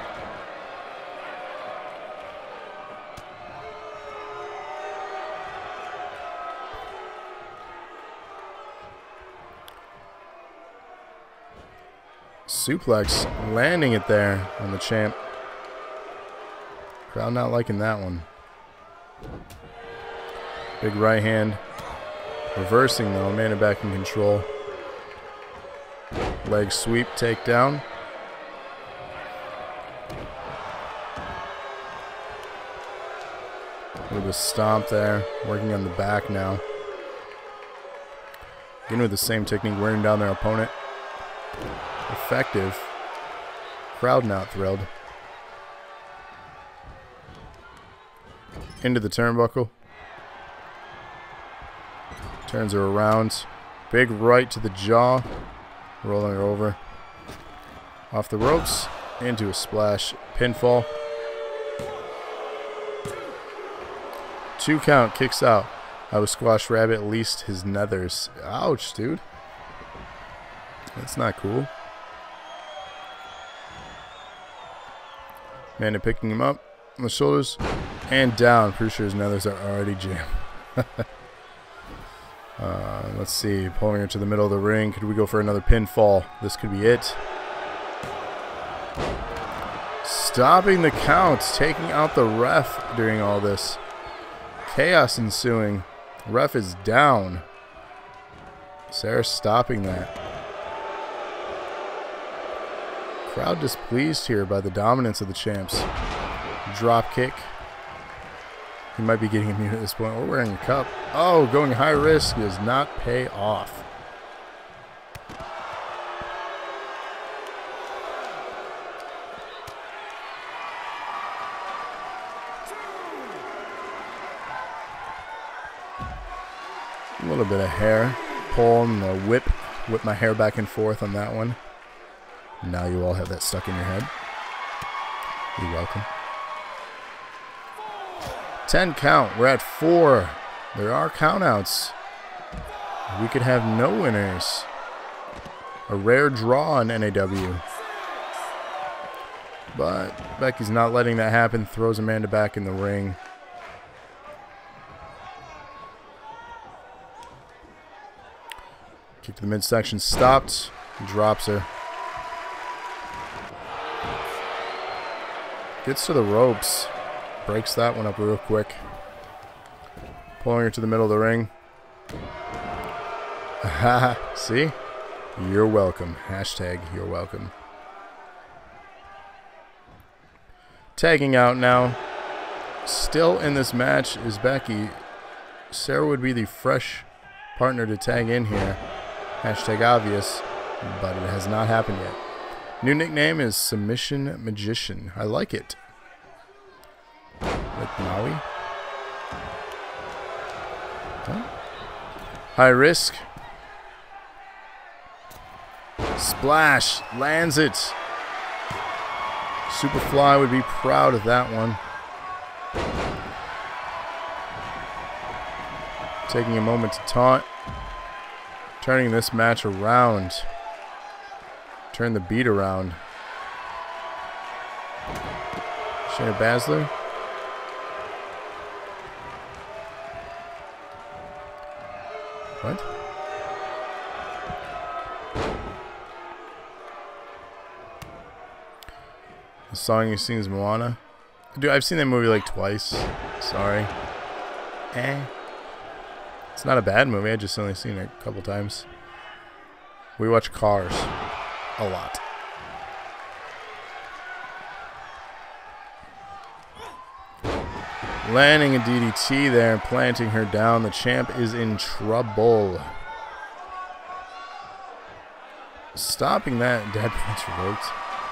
Suplex, landing it there on the champ. Crowd not liking that one. Big right hand. Reversing though, Amanda back in control. Leg sweep, takedown. With a stomp there, working on the back now. Again with the same technique, wearing down their opponent. Effective. Crowd not thrilled. Into the turnbuckle. Turns her around. Big right to the jaw. Rolling her over. Off the ropes. Into a splash. Pinfall. 2 count. Kicks out. I would squash Rabbit at least his nethers. Ouch, dude. That's not cool. Amanda picking him up on the shoulders and down. Pretty sure his nethers are already jammed. Let's see. Pulling her to the middle of the ring. Could we go for another pinfall? This could be it. Stopping the count. Taking out the ref during all this. Chaos ensuing. Ref is down. Sarah stopping that. Crowd displeased here by the dominance of the champs. Drop kick. He might be getting immune at this point. We're wearing a cup. Oh, going high risk does not pay off. A little bit of hair. Pull and the whip my hair back and forth on that one. Now you all have that stuck in your head. You're welcome. 10 count. We're at 4. There are countouts. We could have no winners. A rare draw on NAW. But Becky's not letting that happen. Throws Amanda back in the ring. Kick to the midsection. Stopped. Drops her. Gets to the ropes. Breaks that one up real quick. Pulling her to the middle of the ring. See? You're welcome. Hashtag you're welcome. Tagging out now. Still in this match is Becky. Sarah would be the fresh partner to tag in here. Hashtag obvious. But it has not happened yet. New nickname is Submission Magician. I like it. Like Maui. Huh? High risk. Splash. Lands it. Superfly would be proud of that one. Taking a moment to taunt. Turning this match around. Turn the beat around. Shayna Baszler. What? The song you sing is Moana. Dude, I've seen that movie like twice. Sorry. It's not a bad movie. I just only seen it a couple times. We watch Cars a lot. Landing a DDT there and planting her down. The champ is in trouble. Stopping that. Dad points revoked.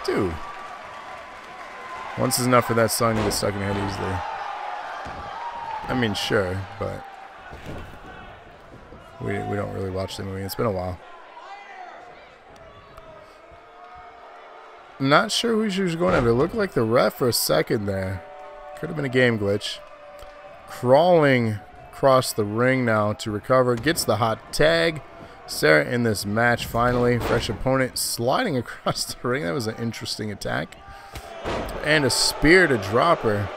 Dude. Once is enough for that song to get stuck in your head easily. I mean, sure, but we don't really watch the movie. It's been a while. Not sure who she was going after. It looked like the ref for a second there. Could have been a game glitch. Crawling across the ring now to recover. Gets the hot tag. Sarah in this match finally. Fresh opponent sliding across the ring. That was an interesting attack. And a spear to drop her.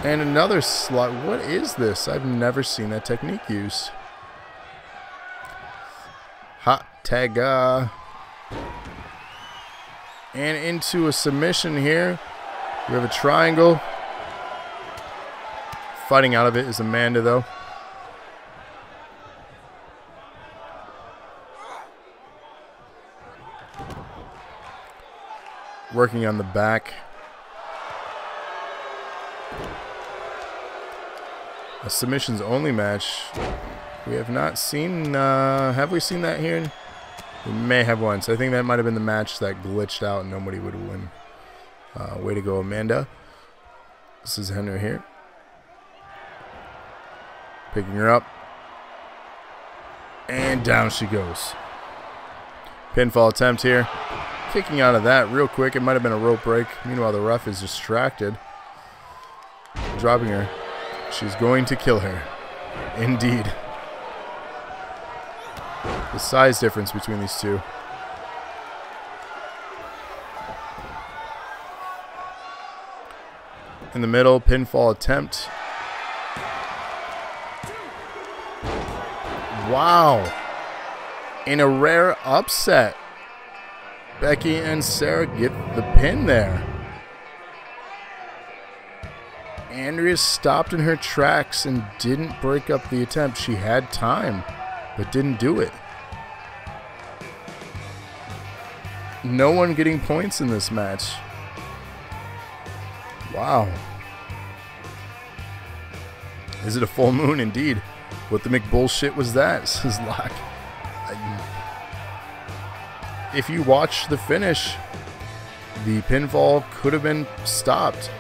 And another slot. What is this? I've never seen that technique used. Hot tag. And into a submission here. We have a triangle. Fighting out of it is Amanda, though. Working on the back. A submissions only match. We have not seen, have we seen that here? We may have once. I think that might have been the match that glitched out and nobody would win. Way to go, Amanda. This is Henry here. Picking her up. And down she goes. Pinfall attempt here. Kicking out of that real quick. It might have been a rope break. Meanwhile, the ref is distracted. Dropping her. She's going to kill her. Indeed. The size difference between these two. In the middle, pinfall attempt. Wow. In a rare upset, Becky and Sarah get the pin there. Andrea stopped in her tracks and didn't break up the attempt. She had time, but didn't do it. No one getting points in this match. Wow. Is it a full moon? Indeed. What the McBullshit was that? Says Locke. If you watch the finish, the pinfall could have been stopped.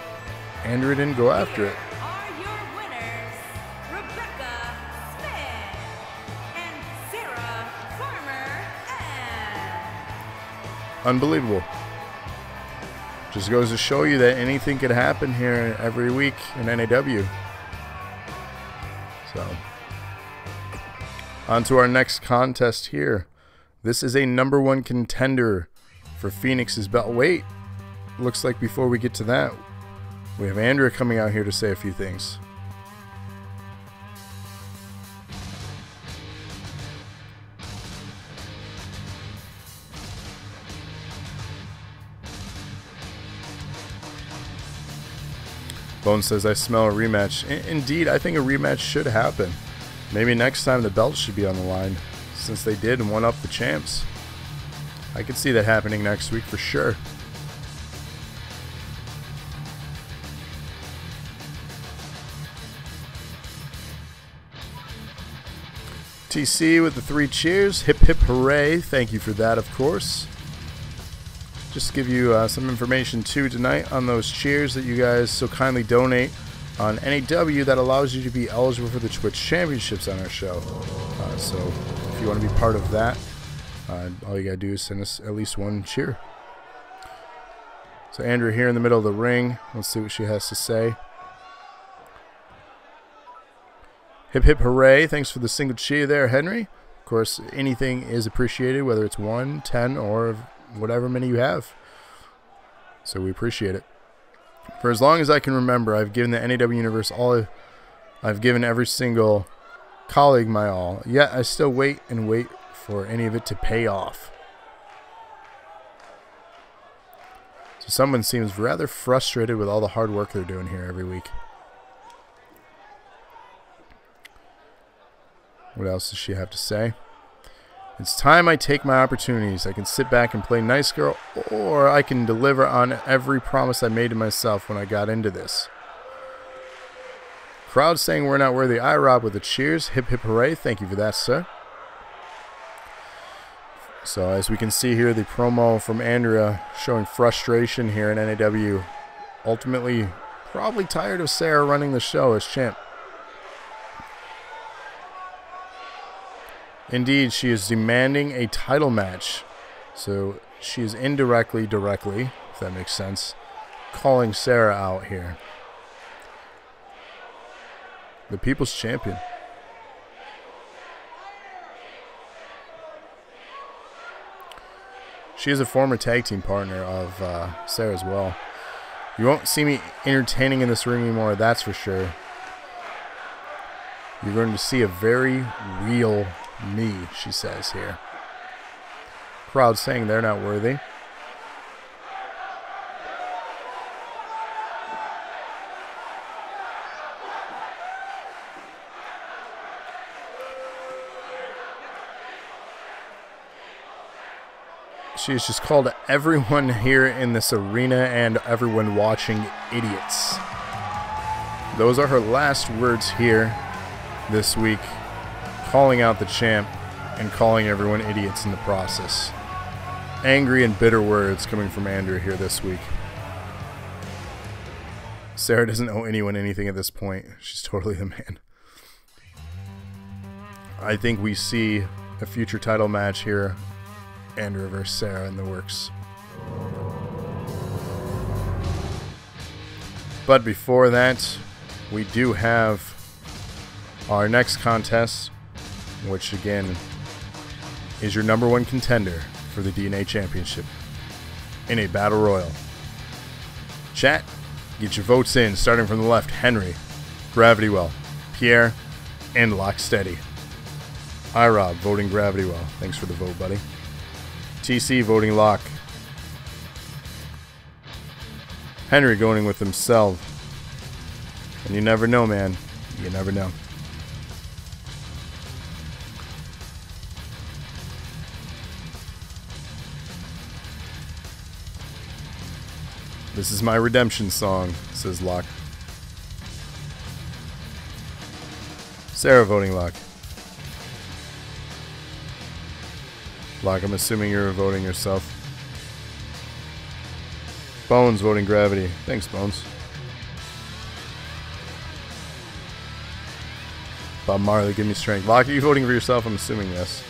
Andrea didn't go after it.
Are your winners, Rebecca Smith and Sarah Farmer and
Unbelievable. Just goes to show you that anything could happen here every week in NAW. So, on to our next contest here. This is a #1 contender for Phoenix's belt. Wait, looks like before we get to that, we have Andrea coming out here to say a few things. Bone says, I smell a rematch. Indeed, I think a rematch should happen. Maybe next time the belt should be on the line, since they did and won up the champs. I could see that happening next week for sure. TC with the 3 cheers. Hip hip hooray. Thank you for that, of course. Just to give you some information too tonight on those cheers that you guys so kindly donate on NAW that allows you to be eligible for the Twitch Championships on our show. So if you want to be part of that, all you gotta do is send us at least 1 cheer. So Andrea here in the middle of the ring. Let's see what she has to say. Hip hip hooray. Thanks for the single cheer there, Henry. Of course, anything is appreciated, whether it's 1, 10, or whatever many you have. So we appreciate it. For as long as I can remember, I've given the NAW universe all. I've given every single colleague my all. Yet I still wait and wait for any of it to pay off. So someone seems rather frustrated with all the hard work they're doing here every week. What else does she have to say? It's time I take my opportunities. I can sit back and play nice girl, or I can deliver on every promise I made to myself when I got into this. Crowd saying we're not worthy. IROB with the cheers. Hip hip hooray. Thank you for that, sir. So as we can see here, the promo from Andrea showing frustration here in NAW. Ultimately, probably tired of Sarah running the show as champ. Indeed, she is demanding a title match. So she is indirectly, directly, if that makes sense, calling Sarah out here. The People's Champion. She is a former tag team partner of Sarah as well. You won't see me entertaining in this ring anymore, that's for sure. You're going to see a very real me, she says here. Crowd saying they're not worthy. She's just called everyone here in this arena and everyone watching idiots. Those are her last words here this week, calling out the champ and calling everyone idiots in the process. Angry and bitter words coming from Andrea here this week. Sarah doesn't owe anyone anything at this point. She's totally the man. I think we see a future title match here. Andrea versus Sarah in the works. But before that, we do have our next contest, which again is your #1 contender for the DNA Championship in a Battle Royal. Chat, get your votes in, starting from the left. Henry, GRAV1TY, Pierre, and Locksteady. IROB voting GRAV1TY. Thanks for the vote, buddy. TC voting Lock. Henry going with himself. And you never know, man. You never know. This is my redemption song, says Lock. Sarah voting Lock. Lock, I'm assuming you're voting yourself. Bones voting Gravity. Thanks, Bones. Bob Marley, give me strength. Lock, are you voting for yourself? I'm assuming yes.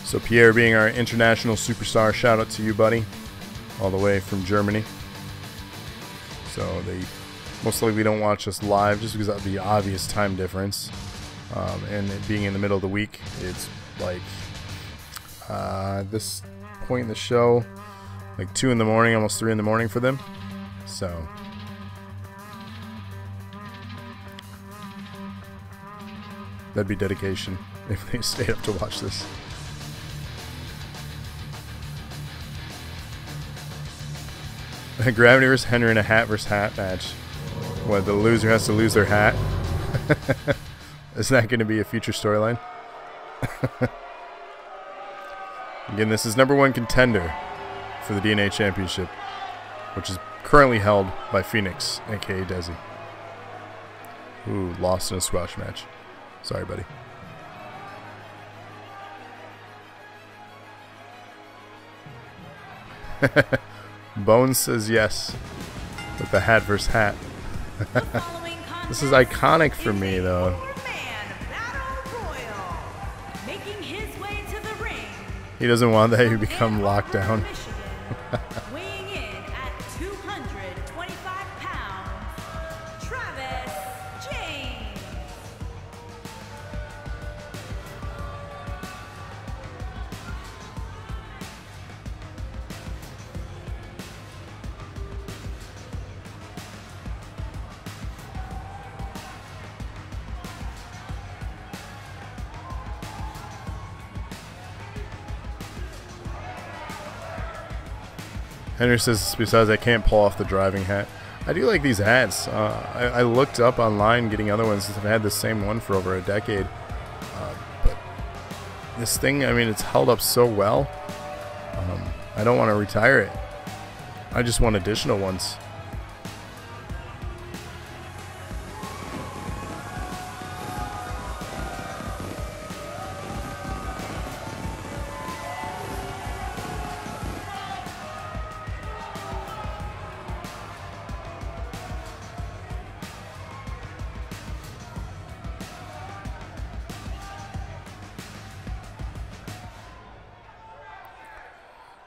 So Pierre being our international superstar, shout out to you, buddy, all the way from Germany. So they most likely don't watch us live just because of the obvious time difference. And it being in the middle of the week, it's like this point in the show, like 2 in the morning, almost 3 in the morning for them. So that'd be dedication if they stayed up to watch this. Gravity versus Henry in a hat versus hat match. What, the loser has to lose their hat? Is that going to be a future storyline? Again, this is #1 contender for the DNA Championship, which is currently held by Phoenix, aka Desi. Ooh, lost in a squash match. Sorry, buddy. Bones says yes. With the hat versus hat.
The following
This is
contest
iconic for
is
me,
a
though.
four-man battle royal. Making his way to the ring.
He doesn't want that. You
from
become
Ann
locked
Arbor,
down.
Michigan, weighing in at 225 pounds, Travis James.
Henry says, besides, I can't pull off the driving hat. I do like these hats. I looked up online getting other ones. I've had the same one for over a decade. But this thing, I mean, it's held up so well. I don't want to retire it. I just want additional ones.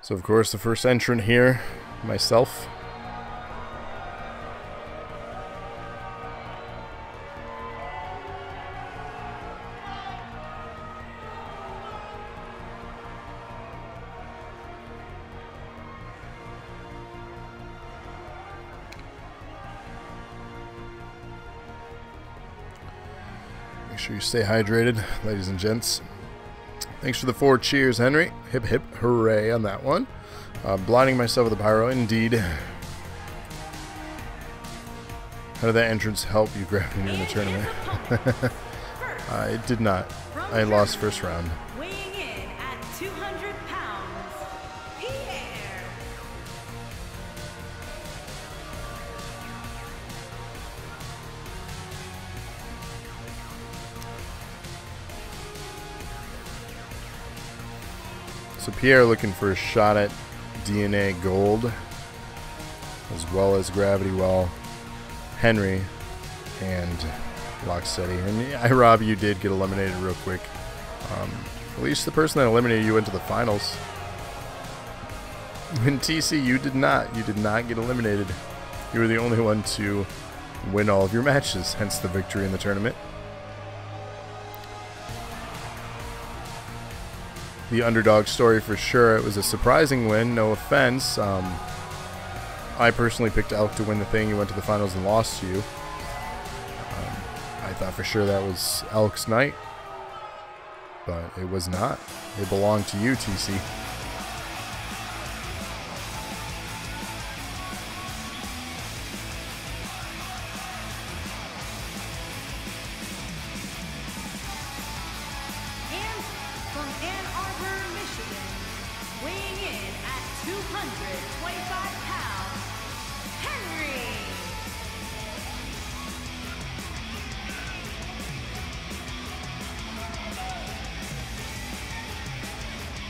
So, of course, the first entrant here, myself. Make sure you stay hydrated, ladies and gents. Thanks for the 4 cheers, Henry. Hip hip hooray on that one. Blinding myself with the pyro, indeed. How did that entrance help you grab me in the tournament? It did not. I lost first round.
Weighing in at 200 pounds, Pierre.
So Pierre looking for a shot at DNA Gold, as well as Gravity Well, Henry, and Locksteady. And yeah, Rob, you did get eliminated real quick. At least the person that eliminated you went to the finals. And TC, you did not. You did not get eliminated. You were the only one to win all of your matches, hence the victory in the tournament. The underdog story for sure. It was a surprising win, no offense. I personally picked Elk to win the thing. He went to the finals and lost to you. I thought for sure that was Elk's night, but it was not. It belonged to you, TC.
And from Ann Arbor, Michigan, weighing in at 225 pounds, Henry.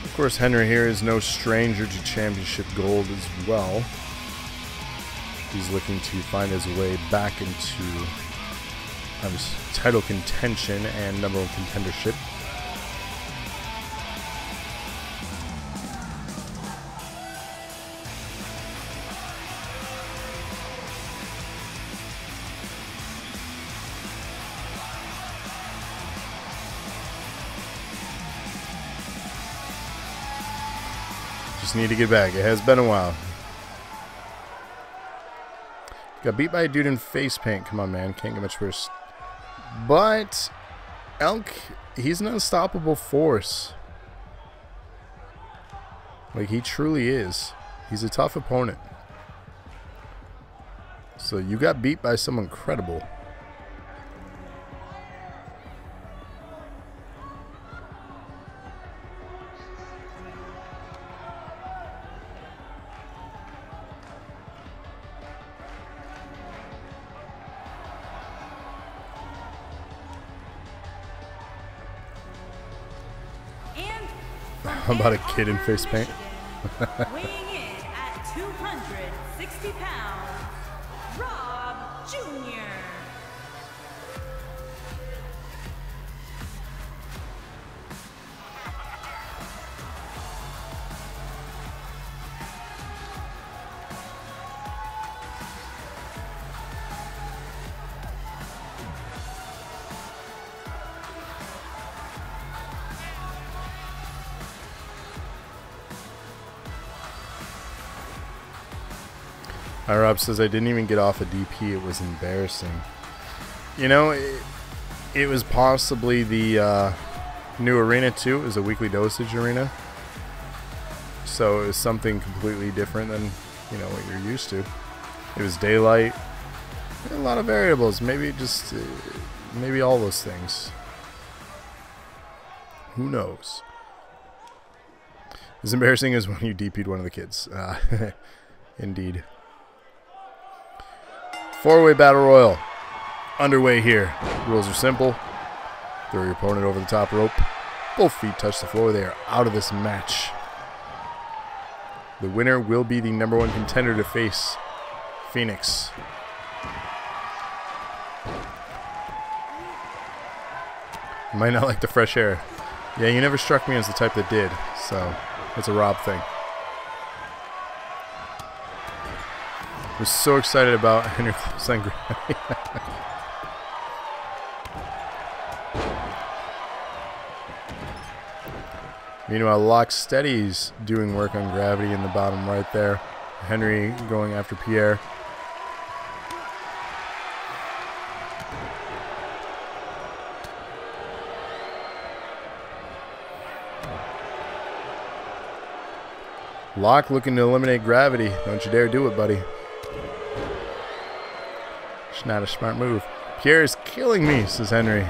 Of course, Henry here is no stranger to championship gold as well. He's looking to find his way back into his title contention and number 1 contendership. Just need to get back. It has been a while. Got beat by a dude in face paint. Come on, man. Can't get much worse. But Elk, he's an unstoppable force. Like, he truly is. He's a tough opponent. So you got beat by someone credible. How about a kid in face paint?
Weighing in at 260 pounds, Rob Jr.
Rob says, I didn't even get off a DP. It was embarrassing. You know, it was possibly the new arena, too. It was a weekly dosage arena. So it was something completely different than, you know, what you're used to. It was daylight. A lot of variables. Maybe just, maybe all those things. Who knows? As embarrassing as when you DP'd one of the kids. Indeed. 4-way battle royal underway here. Rules are simple. Throw your opponent over the top rope. Both feet touch the floor. They are out of this match. The winner will be the #1 contender to face Phoenix. You might not like the fresh air. Yeah, you never struck me as the type that did, so it's a Rob thing. I was so excited about Henry clothesline gravity. Meanwhile, Lock Steady's doing work on gravity in the bottom right there. Henry going after Pierre. Lock looking to eliminate gravity. Don't you dare do it, buddy. It's not a smart move. Pierre is killing me, says Henry.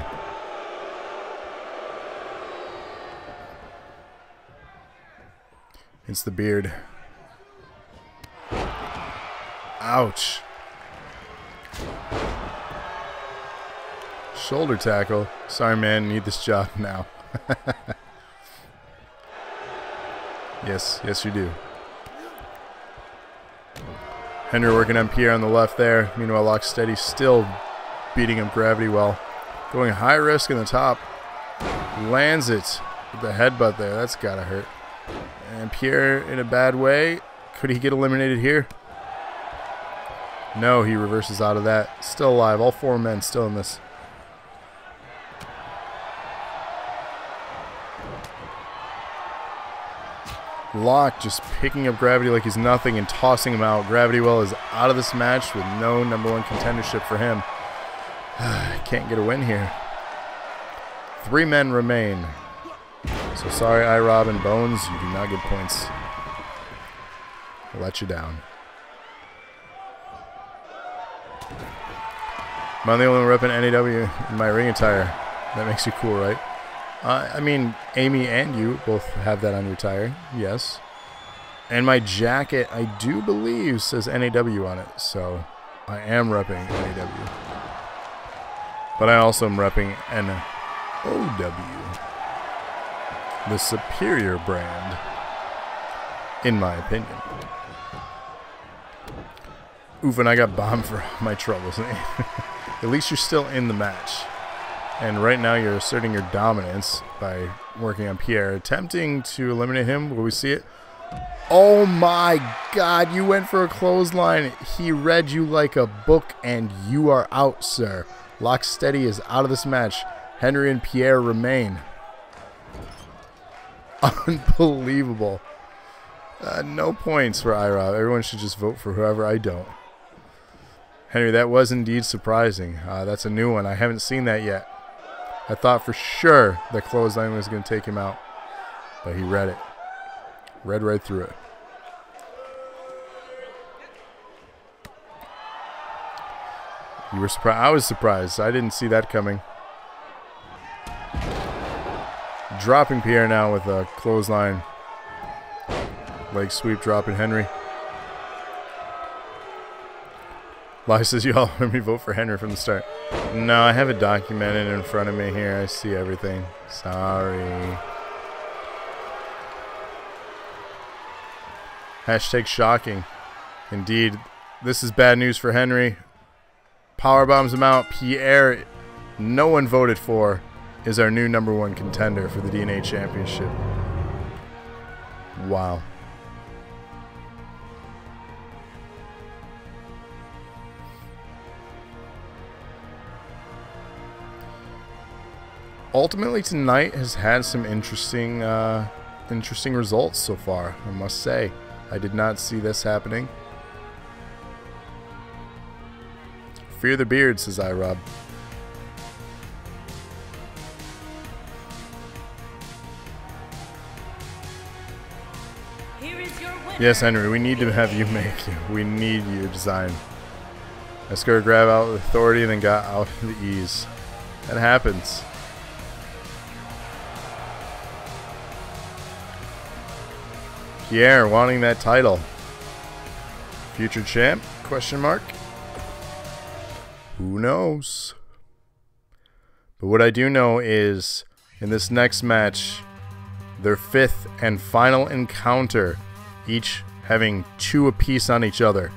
It's the beard. Ouch. Shoulder tackle. Sorry, man. Need this job now. Yes, yes you do. Henry working on Pierre on the left there. Meanwhile, Lock Steady still beating up gravity well. Going high risk in the top. Lands it with the headbutt there. That's gotta hurt. And Pierre in a bad way. Could he get eliminated here? No, he reverses out of that. Still alive. All 4 men still in this. Lock just picking up gravity like he's nothing and tossing him out. Gravity Well is out of this match with no #1 contendership for him. Can't get a win here. 3 men remain. So sorry, Rob and Bones, you do not get points. I'll let you down. I'm the only one repping NAW in my ring attire. That makes you cool, right? I mean, Amy and you both have that on your tire, yes. And my jacket, I do believe, says NAW on it, so I am repping NAW. But I also am repping NOW, the superior brand, in my opinion. Oof, and I got bombed for my troubles. At least you're still in the match. And right now you're asserting your dominance by working on Pierre. Attempting to eliminate him. Will we see it? Oh my god, you went for a clothesline. He read you like a book and you are out, sir. Lock Steady is out of this match. Henry and Pierre remain. Unbelievable. No points for IROB. Everyone should just vote for whoever. I don't. Henry, that was indeed surprising. That's a new one. I haven't seen that yet. I thought for sure the clothesline was going to take him out, but he read it. Read right through it. You were surprised. I was surprised. I didn't see that coming. Dropping Pierre now with a clothesline. Leg sweep dropping Henry. Lai says you all heard me vote for Henry from the start. No, I have it documented in front of me here. I see everything. Sorry. Hashtag shocking. Indeed, This is bad news for Henry. Power bombs him out. Pierre, no one voted for, is our new #1 contender for the DNA Championship. Wow. Ultimately, tonight has had some interesting results so far, I must say. I did not see this happening. Fear the beard, says iRob.
Here is your winner.
Yes, Henry, we need to have you make it. We need your design. I scored grab out with authority and then got out with ease. That happens. Pierre wanting that title. Future champ? Question mark. Who knows? But what I do know is in this next match, their 5th and final encounter, each having 2 apiece on each other.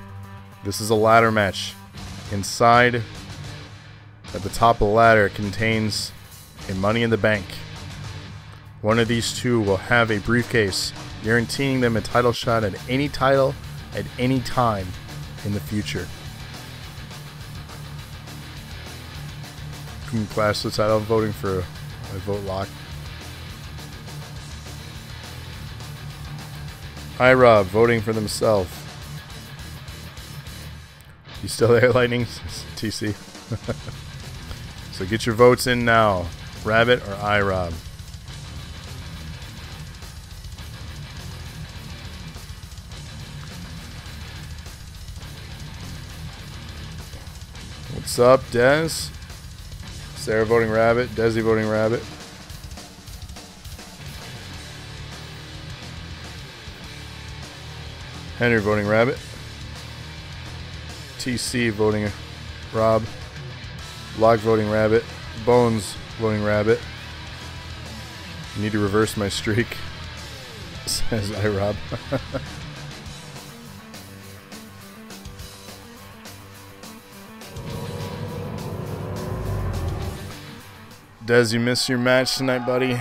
This is a ladder match. Inside, at the top of the ladder, contains a Money in the Bank. One of these two will have a briefcase, guaranteeing them a title shot at any title at any time in the future. Can clash the title. I'm voting for a vote lock. iRob voting for themselves. You still there, Lightning? TC. So get your votes in now. Rabbit or iRob? What's up, Dez? Sarah voting Rabbit. Desi voting Rabbit. Henry voting Rabbit. TC voting Rob. Log voting Rabbit. Bones voting Rabbit. Need to reverse my streak, says iRob. Dez, you missed your match tonight, buddy.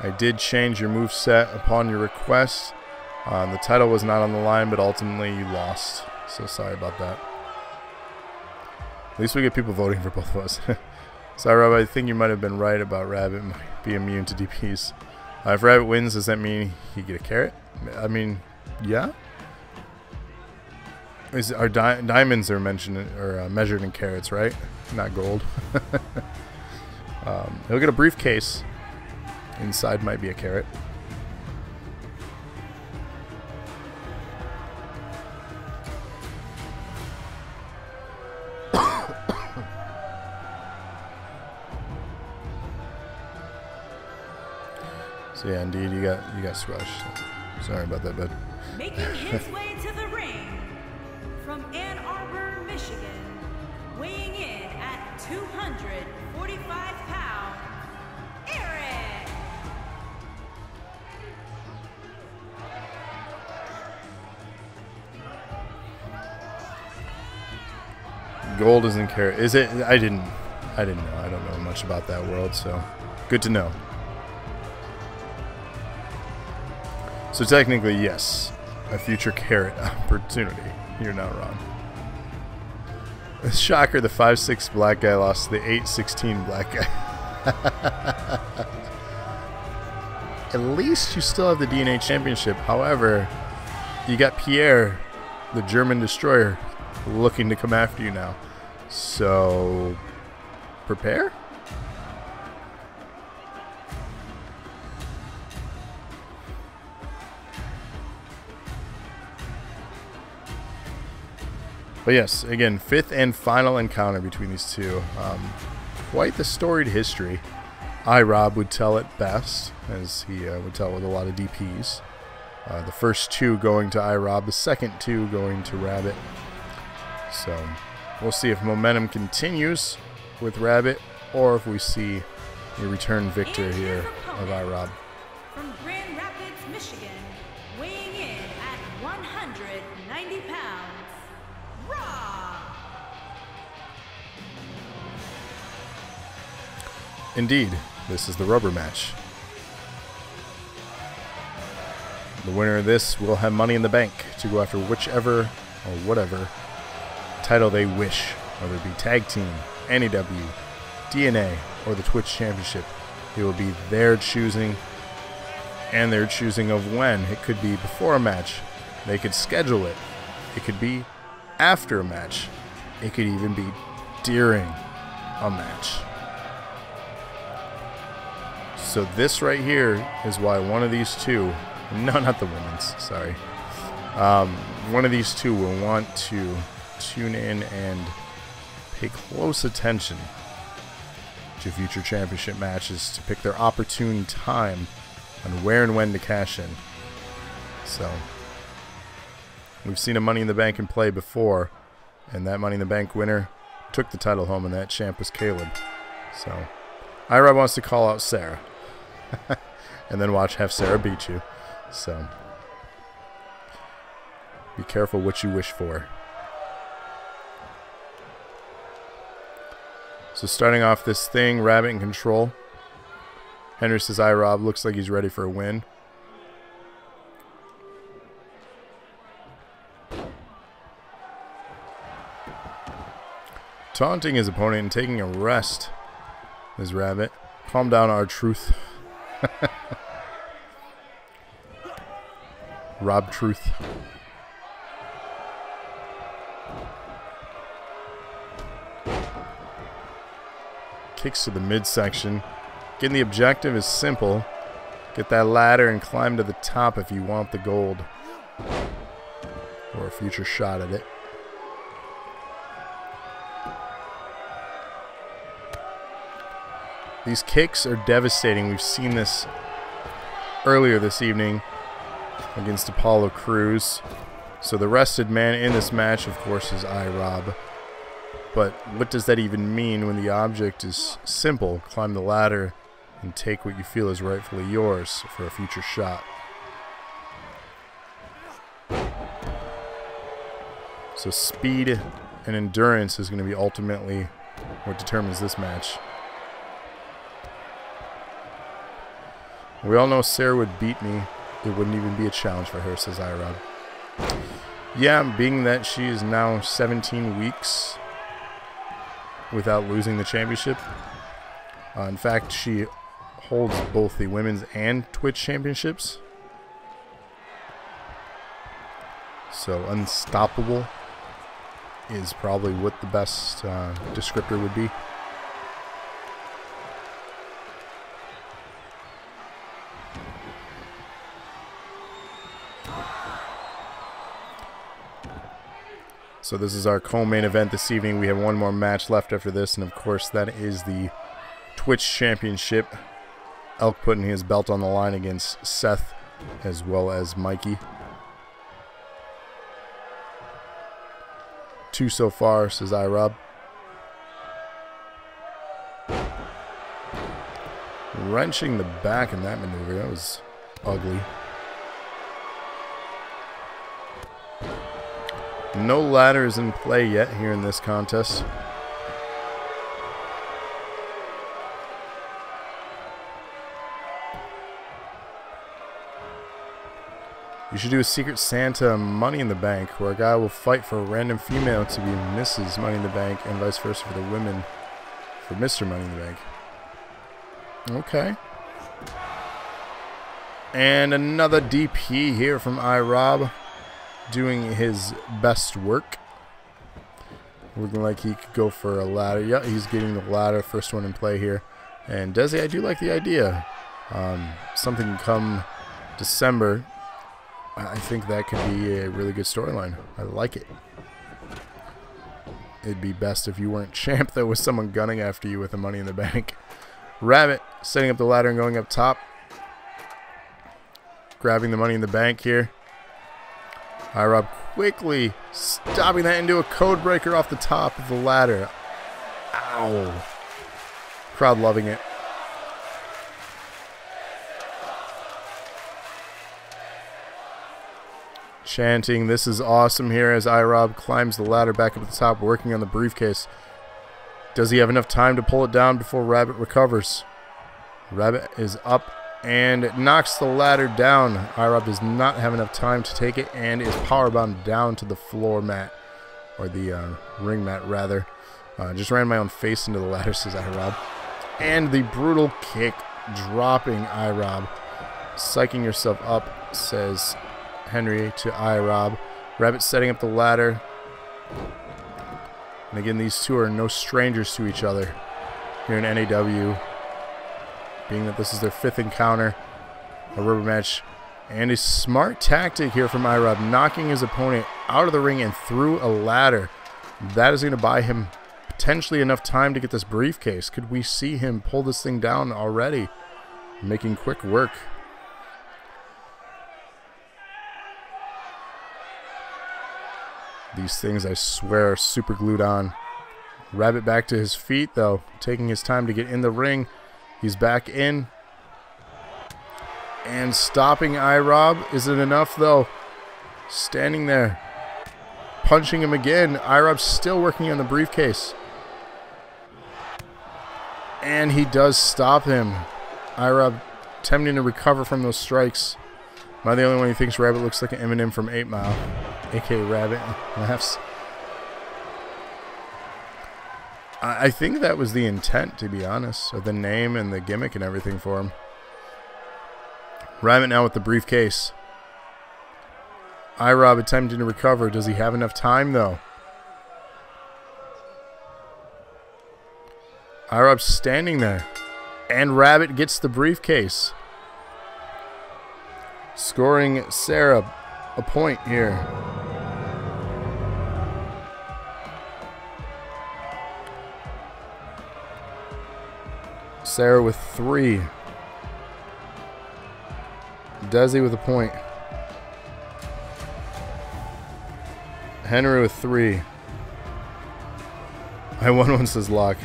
I did change your moveset upon your request. The title was not on the line, but ultimately you lost. So sorry about that. At least we get people voting for both of us. Sorry, Rob, I think you might have been right about Rabbit might be immune to DPs. If Rabbit wins, does that mean he get a carrot? I mean, yeah. Our diamonds are mentioned or measured in carats, right? Not gold. He'll get a briefcase. Inside might be a carrot. So yeah, indeed, you got squashed. Sorry about that, bud.
Making his way to the ring from Ann Arbor, Michigan, weighing in at 245 pounds, Eric.
Gold isn't carrot. Is it? I didn't know. I don't know much about that world, so good to know. So technically, yes, a future carrot opportunity. You're not wrong. Shocker, the 5'6" black guy lost to the 8'16" black guy. At least you still have the DNA Championship. However, you got Pierre, the German destroyer, looking to come after you now. So, prepare? But yes, again, 5th and final encounter between these two. Quite the storied history. iRob would tell it best, as he would tell with a lot of DPs. The first 2 going to iRob, the second 2 going to Rabbit. So we'll see if momentum continues with Rabbit, or if we see a return victor here of iRob.
From Grand Rapids, Michigan, weighing in at 190 pounds,
Indeed, this is the rubber match. The winner of this will have Money in the Bank to go after whichever or whatever title they wish, whether it be Tag Team, NEW, DNA, or the Twitch Championship. It will be their choosing, and their choosing of when. It could be before a match. They could schedule it. It could be after a match. It could even be during a match. So this right here is why one of these two, no, not the women's, sorry. One of these two will want to tune in and pay close attention to future championship matches to pick their opportune time on where and when to cash in. So we've seen a Money in the Bank in play before, and that Money in the Bank winner took the title home, and that champ was Caleb. So IROB wants to call out Sarah and then have Sarah beat you. So be careful what you wish for. So starting off this thing, Rabbit in control. Henry says IROB looks like he's ready for a win. Taunting his opponent and taking a rest is Rabbit. Calm down, R-Truth. Rob Truth. Kicks to the midsection. Getting the objective is simple. Get that ladder and climb to the top if you want the gold. Or a future shot at it. These kicks are devastating. We've seen this earlier this evening against Apollo Crews. So the rested man in this match, of course, is IROB. But what does that even mean when the object is simple? Climb the ladder and take what you feel is rightfully yours for a future shot. So speed and endurance is going to be ultimately what determines this match. We all know Sarah would beat me. It wouldn't even be a challenge for her, says IROB. Yeah, being that she is now 17 weeks without losing the championship. In fact, she holds both the women's and Twitch championships. So unstoppable is probably what the best descriptor would be. So this is our co-main event this evening. We have one more match left after this, and of course that is the Twitch Championship. Elk putting his belt on the line against Seth as well as Mikey. 2 so far, says IROB. Wrenching the back in that maneuver. That was ugly. No ladders in play yet here in this contest. You should do a Secret Santa Money in the Bank, where a guy will fight for a random female to be Mrs. Money in the Bank, and vice versa for the women for Mr. Money in the Bank. Okay. And another DP here from IROB, doing his best work. Looking like he could go for a ladder. Yeah, he's getting the ladder, first one in play here. And Desi, I do like the idea. Something come December, I think that could be a really good storyline. I like it. It'd be best if you weren't champ, though, with someone gunning after you with the Money in the Bank. Rabbit setting up the ladder and going up top. Grabbing the Money in the Bank here. IROB quickly stopping that into a code breaker off the top of the ladder. Ow. Crowd loving it. Chanting, "This is awesome," here as IROB climbs the ladder back up at the top, working on the briefcase. Does he have enough time to pull it down before Rabbit recovers? Rabbit is up and knocks the ladder down. IROB does not have enough time to take it and is powerbombed down to the floor mat, or the ring mat rather. Just ran my own face into the ladder, says IROB. And the brutal kick, dropping IROB. Psyching yourself up, says Henry to IROB. Rabbit setting up the ladder. And again, these two are no strangers to each other here in NAW. Being that this is their 5th encounter, a rubber match, and a smart tactic here from IROB, knocking his opponent out of the ring and through a ladder. That is going to buy him potentially enough time to get this briefcase. Could we see him pull this thing down already? Making quick work. These things, I swear, are super glued on. Rabbit back to his feet, though, taking his time to get in the ring. He's back in. And stopping IROB. Is it enough, though? Standing there. Punching him again. IROB still working on the briefcase. And he does stop him. IROB attempting to recover from those strikes. Am I the only one who thinks Rabbit looks like an Eminem from 8 Mile? A.K.A. Rabbit laughs. I think that was the intent, to be honest, of the name and the gimmick and everything for him. Rabbit now with the briefcase. IROB attempting to recover. Does he have enough time, though? IROB standing there. And Rabbit gets the briefcase. Scoring Sarah a point here. Sarah with 3. Desi with a point. Henry with 3. I won one, says Locke.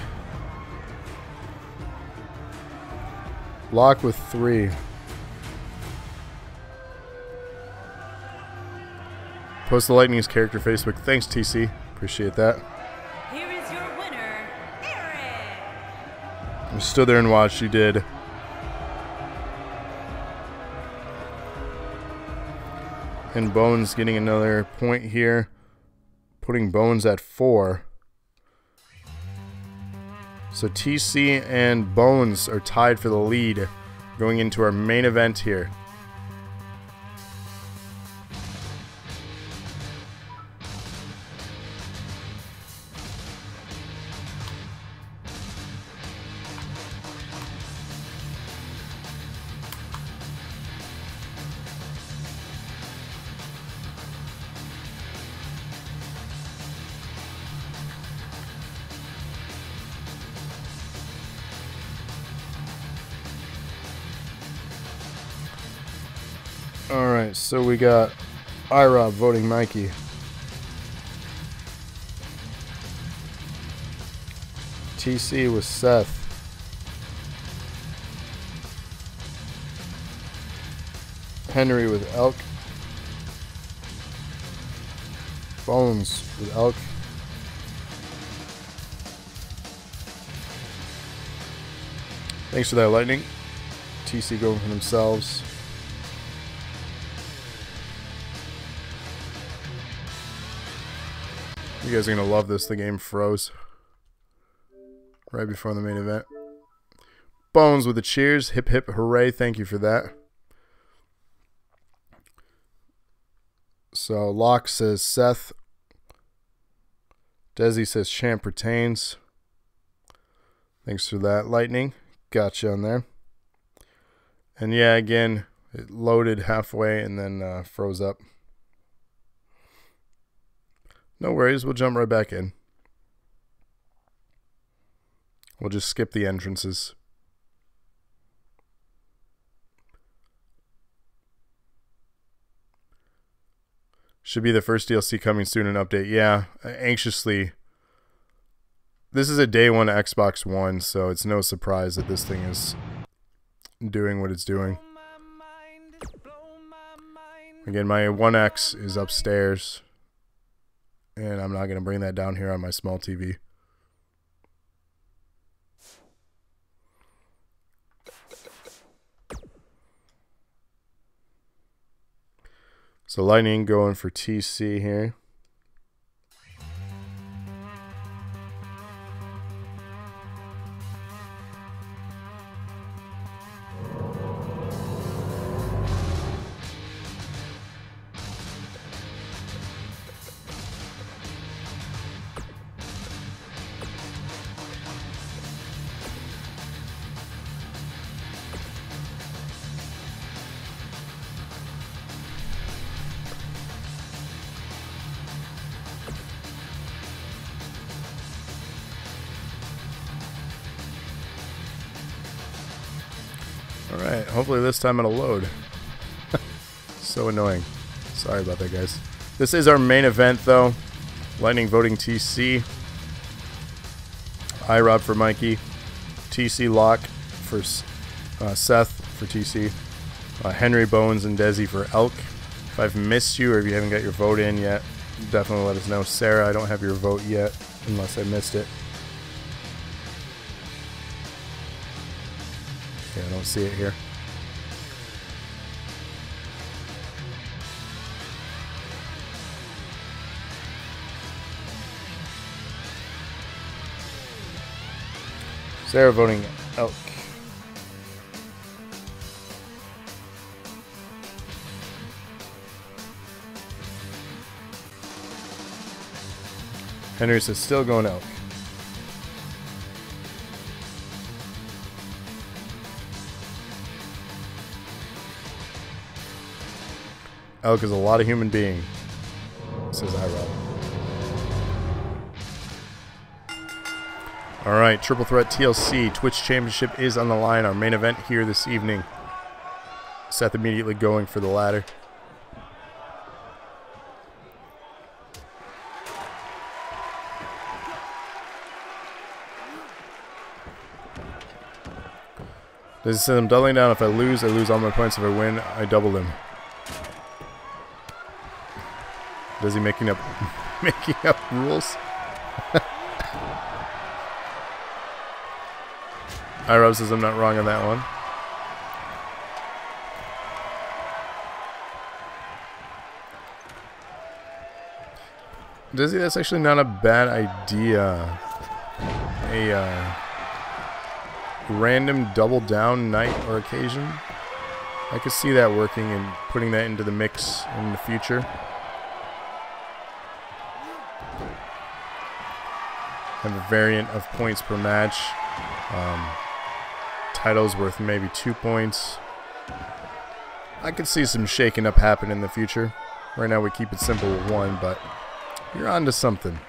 Locke with 3. Post the Lightning's character Facebook. Thanks, TC. Appreciate that.
Here is your winner, Eric.
I stood there and watched. You did. And Bones getting another point here. Putting Bones at 4. So TC and Bones are tied for the lead going into our main event here. Alright, so we got IROB voting Mikey. TC with Seth. Henry with Elk. Bones with Elk. Thanks for that, Lightning. TC going for themselves. You guys are going to love this. The game froze right before the main event. Bones with the cheers. Hip, hip, hooray. Thank you for that. So, Locke says Seth. Desi says Champ retains. Thanks for that, Lightning. Gotcha on there. And yeah, again, it loaded halfway and then froze up. No worries, we'll jump right back in. We'll just skip the entrances. Should be the first DLC coming soon, an update. Yeah, anxiously. This is a day one Xbox One, so it's no surprise that this thing is doing what it's doing. Again, my 1X is upstairs. And I'm not going to bring that down here on my small TV. So Lightning going for TC here. Alright, hopefully this time it'll load. So annoying. Sorry about that, guys. This is our main event, though. Lightning voting TC. IROB for Mikey. TC Lock for Seth for TC. Henry, Bones, and Desi for Elk. If I've missed you or if you haven't got your vote in yet, definitely let us know. Sarah, I don't have your vote yet, unless I missed it. Yeah, I don't see it here. Sarah voting Elk. Henry says still going Elk. Elk is a lot of human being, says IROB. Alright, Triple Threat TLC Twitch Championship is on the line. Our main event here this evening. Seth immediately going for the ladder. Does it say I'm doubling down? If I lose all my points. If I win, I double them. Does he making up rules? IROB says I'm not wrong on that one. Dizzy, that's actually not a bad idea. A random double down night or occasion. I could see that working and putting that into the mix in the future. Have a variant of points per match. Titles worth maybe 2 points. I could see some shaking up happen in the future. Right now we keep it simple with 1, but you're on to something.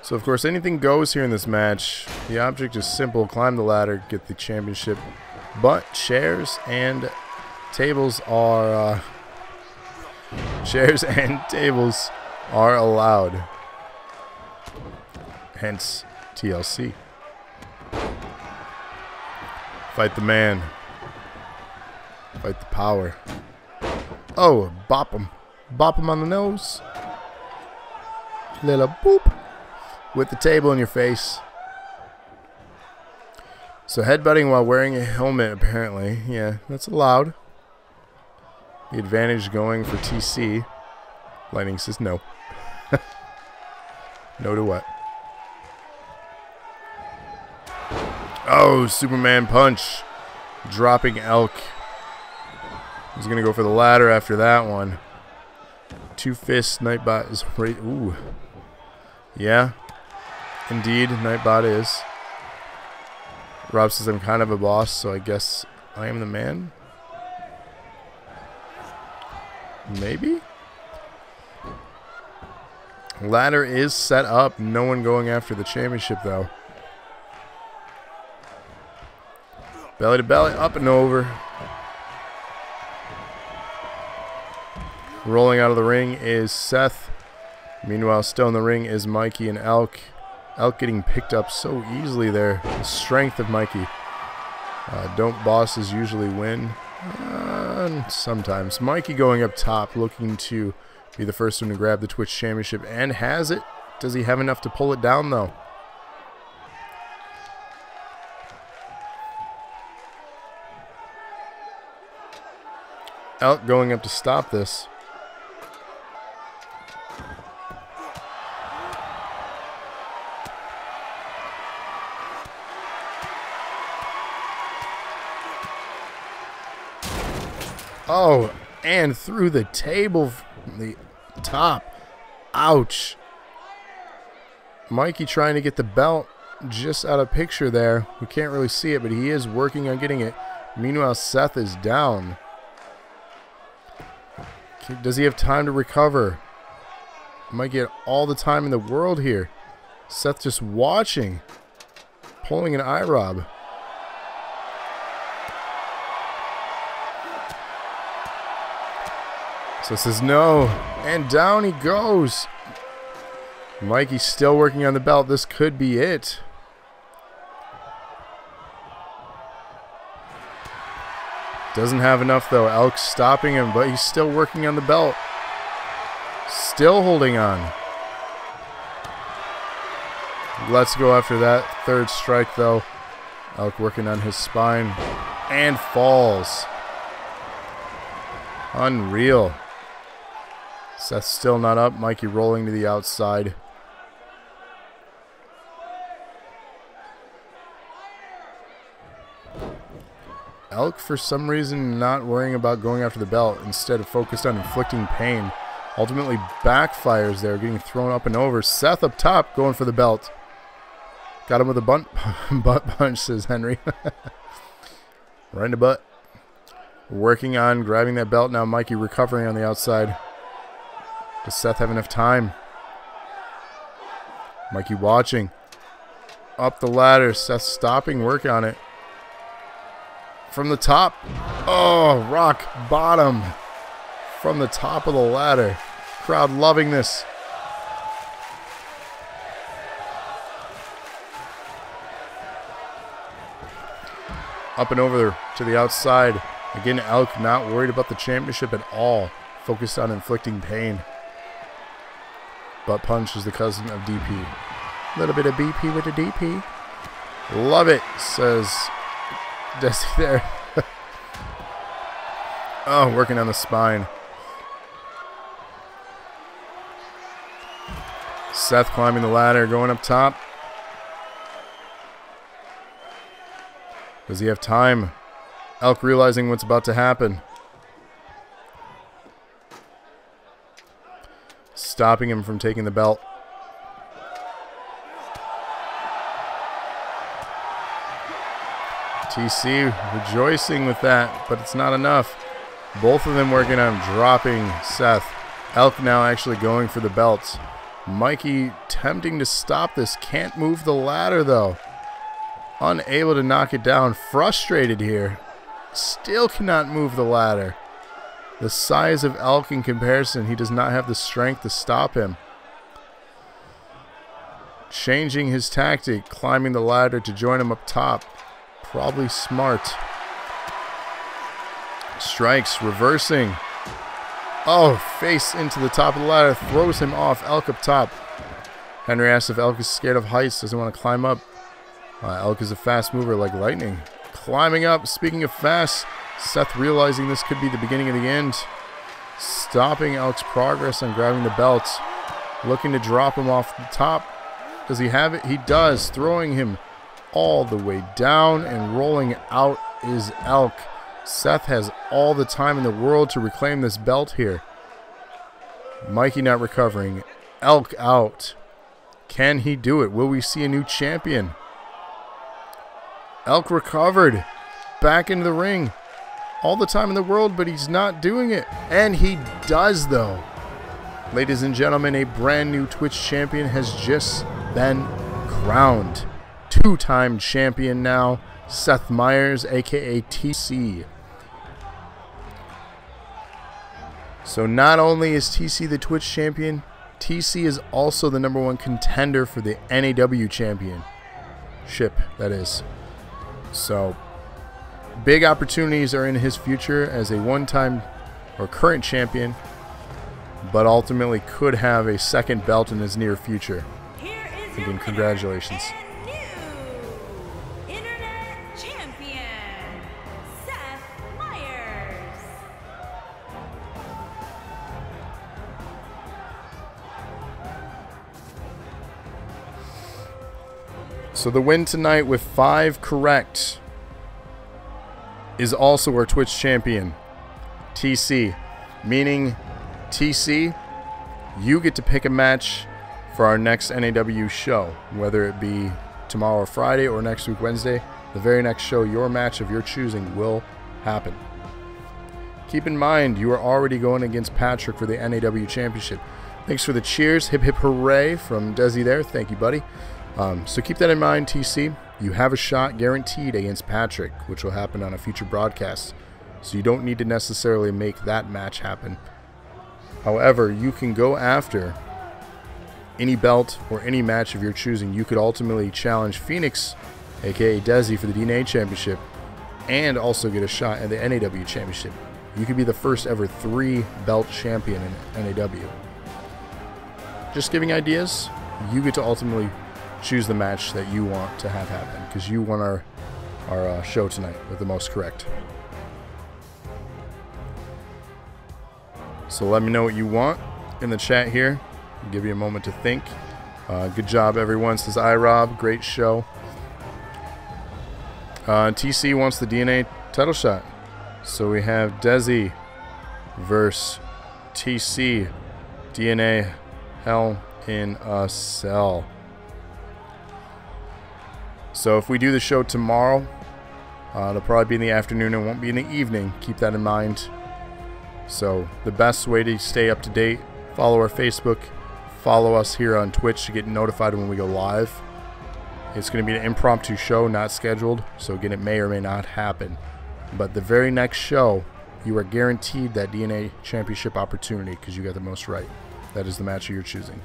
So of course anything goes here in this match. The object is simple: climb the ladder, get the championship. But chairs and tables are allowed. Hence TLC. Fight the man. Fight the power. Oh, bop him. Bop him on the nose. Little boop. With the table in your face. So headbutting while wearing a helmet, apparently. Yeah, that's allowed. The advantage going for TC. Lightning says no. No to what? Oh, Superman punch. Dropping Elk. He's going to go for the ladder after that one. 2 fists. Nightbot is right. Ooh. Yeah. Indeed, Nightbot is. Rob says I'm kind of a boss, so I guess I am the man. Maybe? Ladder is set up. No one going after the championship, though. Belly to belly, up and over. Rolling out of the ring is Seth. Meanwhile, still in the ring is Mikey and Elk. Elk getting picked up so easily there. The strength of Mikey. Don't bosses usually win? Sometimes. Mikey going up top, looking to be the first one to grab the Twitch Championship, and has it. Does he have enough to pull it down, though? Elk going up to stop this. Oh, and through the table from the top. Ouch. Mikey trying to get the belt just out of picture there. We can't really see it, but he is working on getting it. Meanwhile, Seth is down. Does he have time to recover? Might get all the time in the world here. Seth just watching. Pulling an eye rob. So says no. And down he goes. Mikey's still working on the belt. This could be it. Doesn't have enough though. Elk's stopping him, but he's still working on the belt. Still holding on. Let's go after that third strike though. Elk working on his spine. And falls. Unreal. Seth's still not up. Mikey rolling to the outside. Elk, for some reason, not worrying about going after the belt, instead of focused on inflicting pain. Ultimately backfires there, getting thrown up and over. Seth up top, going for the belt. Got him with a butt punch, says Henry. Right in the butt. Working on grabbing that belt now. Mikey recovering on the outside. Does Seth have enough time? Mikey watching. Up the ladder. Seth stopping work on it. From the top. Oh, rock bottom. From the top of the ladder. Crowd loving this. Up and over to the outside. Again, Elk not worried about the championship at all. Focused on inflicting pain. Butt punch is the cousin of DP. A little bit of BP with a DP. Love it, says Desi there. Oh, working on the spine. Seth climbing the ladder, going up top. Does he have time? Elk realizing what's about to happen. Stopping him from taking the belt. TC rejoicing with that, but it's not enough. Both of them working on dropping Seth. Elk now actually going for the belts. Mikey attempting to stop this. Can't move the ladder though. Unable to knock it down. Frustrated here. Still cannot move the ladder. The size of Elk in comparison, he does not have the strength to stop him. Changing his tactic, climbing the ladder to join him up top. Probably smart. Strikes, reversing. Oh, face into the top of the ladder, throws him off. Elk up top. Henry asks if Elk is scared of heights, doesn't want to climb up. Elk is a fast mover like lightning. Climbing up, speaking of fast, Seth realizing this could be the beginning of the end. Stopping Elk's progress on grabbing the belt. Looking to drop him off the top. Does he have it? He does. Throwing him all the way down and rolling out is Elk. Seth has all the time in the world to reclaim this belt here. Mikey not recovering. Elk out. Can he do it? Will we see a new champion? Elk recovered. Back into the ring. All the time in the world, but he's not doing it. And he does, though. Ladies and gentlemen, a brand new Twitch champion has just been crowned. Two-time champion now, Seth Meyers, aka TC. So not only is TC the Twitch champion, TC is also the #1 contender for the NAW championship, that is. So big opportunities are in his future as a one-time or current champion, but ultimately could have a second belt in his near future. Again, congratulations. So the win tonight with 5 correct is also our Twitch champion, TC. Meaning, TC, you get to pick a match for our next NAW show, whether it be tomorrow or Friday or next week Wednesday. The very next show, your match of your choosing will happen. Keep in mind, you are already going against Patrick for the NAW Championship. Thanks for the cheers. Hip hip hooray from Desi there. Thank you, buddy. So keep that in mind, TC. You have a shot guaranteed against Patrick, which will happen on a future broadcast. So you don't need to necessarily make that match happen. However, you can go after any belt or any match of your choosing. You could ultimately challenge Phoenix, aka Desi, for the DNA Championship, and also get a shot at the NAW Championship. You could be the first ever 3-belt champion in NAW. Just giving ideas. You get to ultimately choose the match that you want to have happen, because you won our show tonight with the most correct. So let me know what you want in the chat here. I'll give you a moment to think. Good job, everyone, says iRob. Great show. TC wants the DNA title shot. So we have Desi versus TC. DNA, Hell in a Cell. So if we do the show tomorrow, it'll probably be in the afternoon. It won't be in the evening. Keep that in mind. So the best way to stay up to date, follow our Facebook, follow us here on Twitch to get notified when we go live. It's going to be an impromptu show, not scheduled. So again, it may or may not happen. But the very next show, you are guaranteed that DNA Championship opportunity because you got the most right. That is the match you're choosing.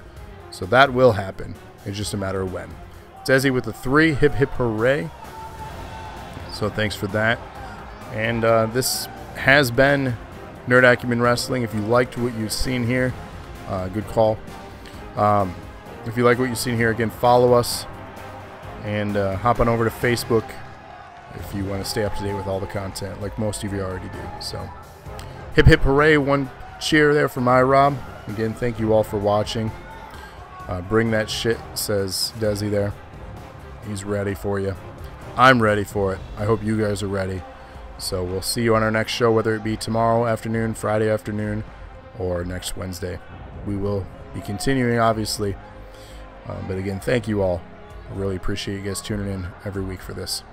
So that will happen. It's just a matter of when. Desi with the 3. Hip hip hooray. So thanks for that. And this has been Nerd Acumen Wrestling. If you liked what you've seen here, good call. If you like what you've seen here, again, follow us. And hop on over to Facebook if you want to stay up to date with all the content, like most of you already do. So, hip hip hooray, 1 cheer there for my Rob. Again, thank you all for watching. Bring that shit, says Desi there. He's ready for you. I'm ready for it. I hope you guys are ready. So we'll see you on our next show, whether it be tomorrow afternoon, Friday afternoon, or next Wednesday. We will be continuing, obviously. But again, thank you all. I really appreciate you guys tuning in every week for this.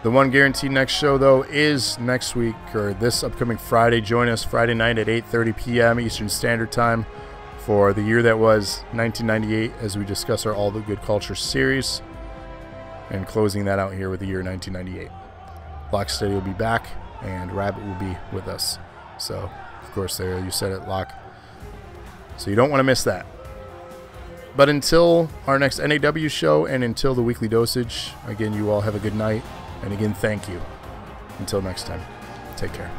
The one guaranteed next show, though, is next week, or this upcoming Friday. Join us Friday night at 8:30 p.m. Eastern Standard Time for the year that was 1998, as we discuss our All the Good Culture series, and closing that out here with the year 1998. Lock Steady will be back, and Rabbit will be with us. So, of course, there you said it, Lock. So you don't want to miss that. But until our next NAW show and until the weekly dosage, again, you all have a good night. And again, thank you. Until next time, take care.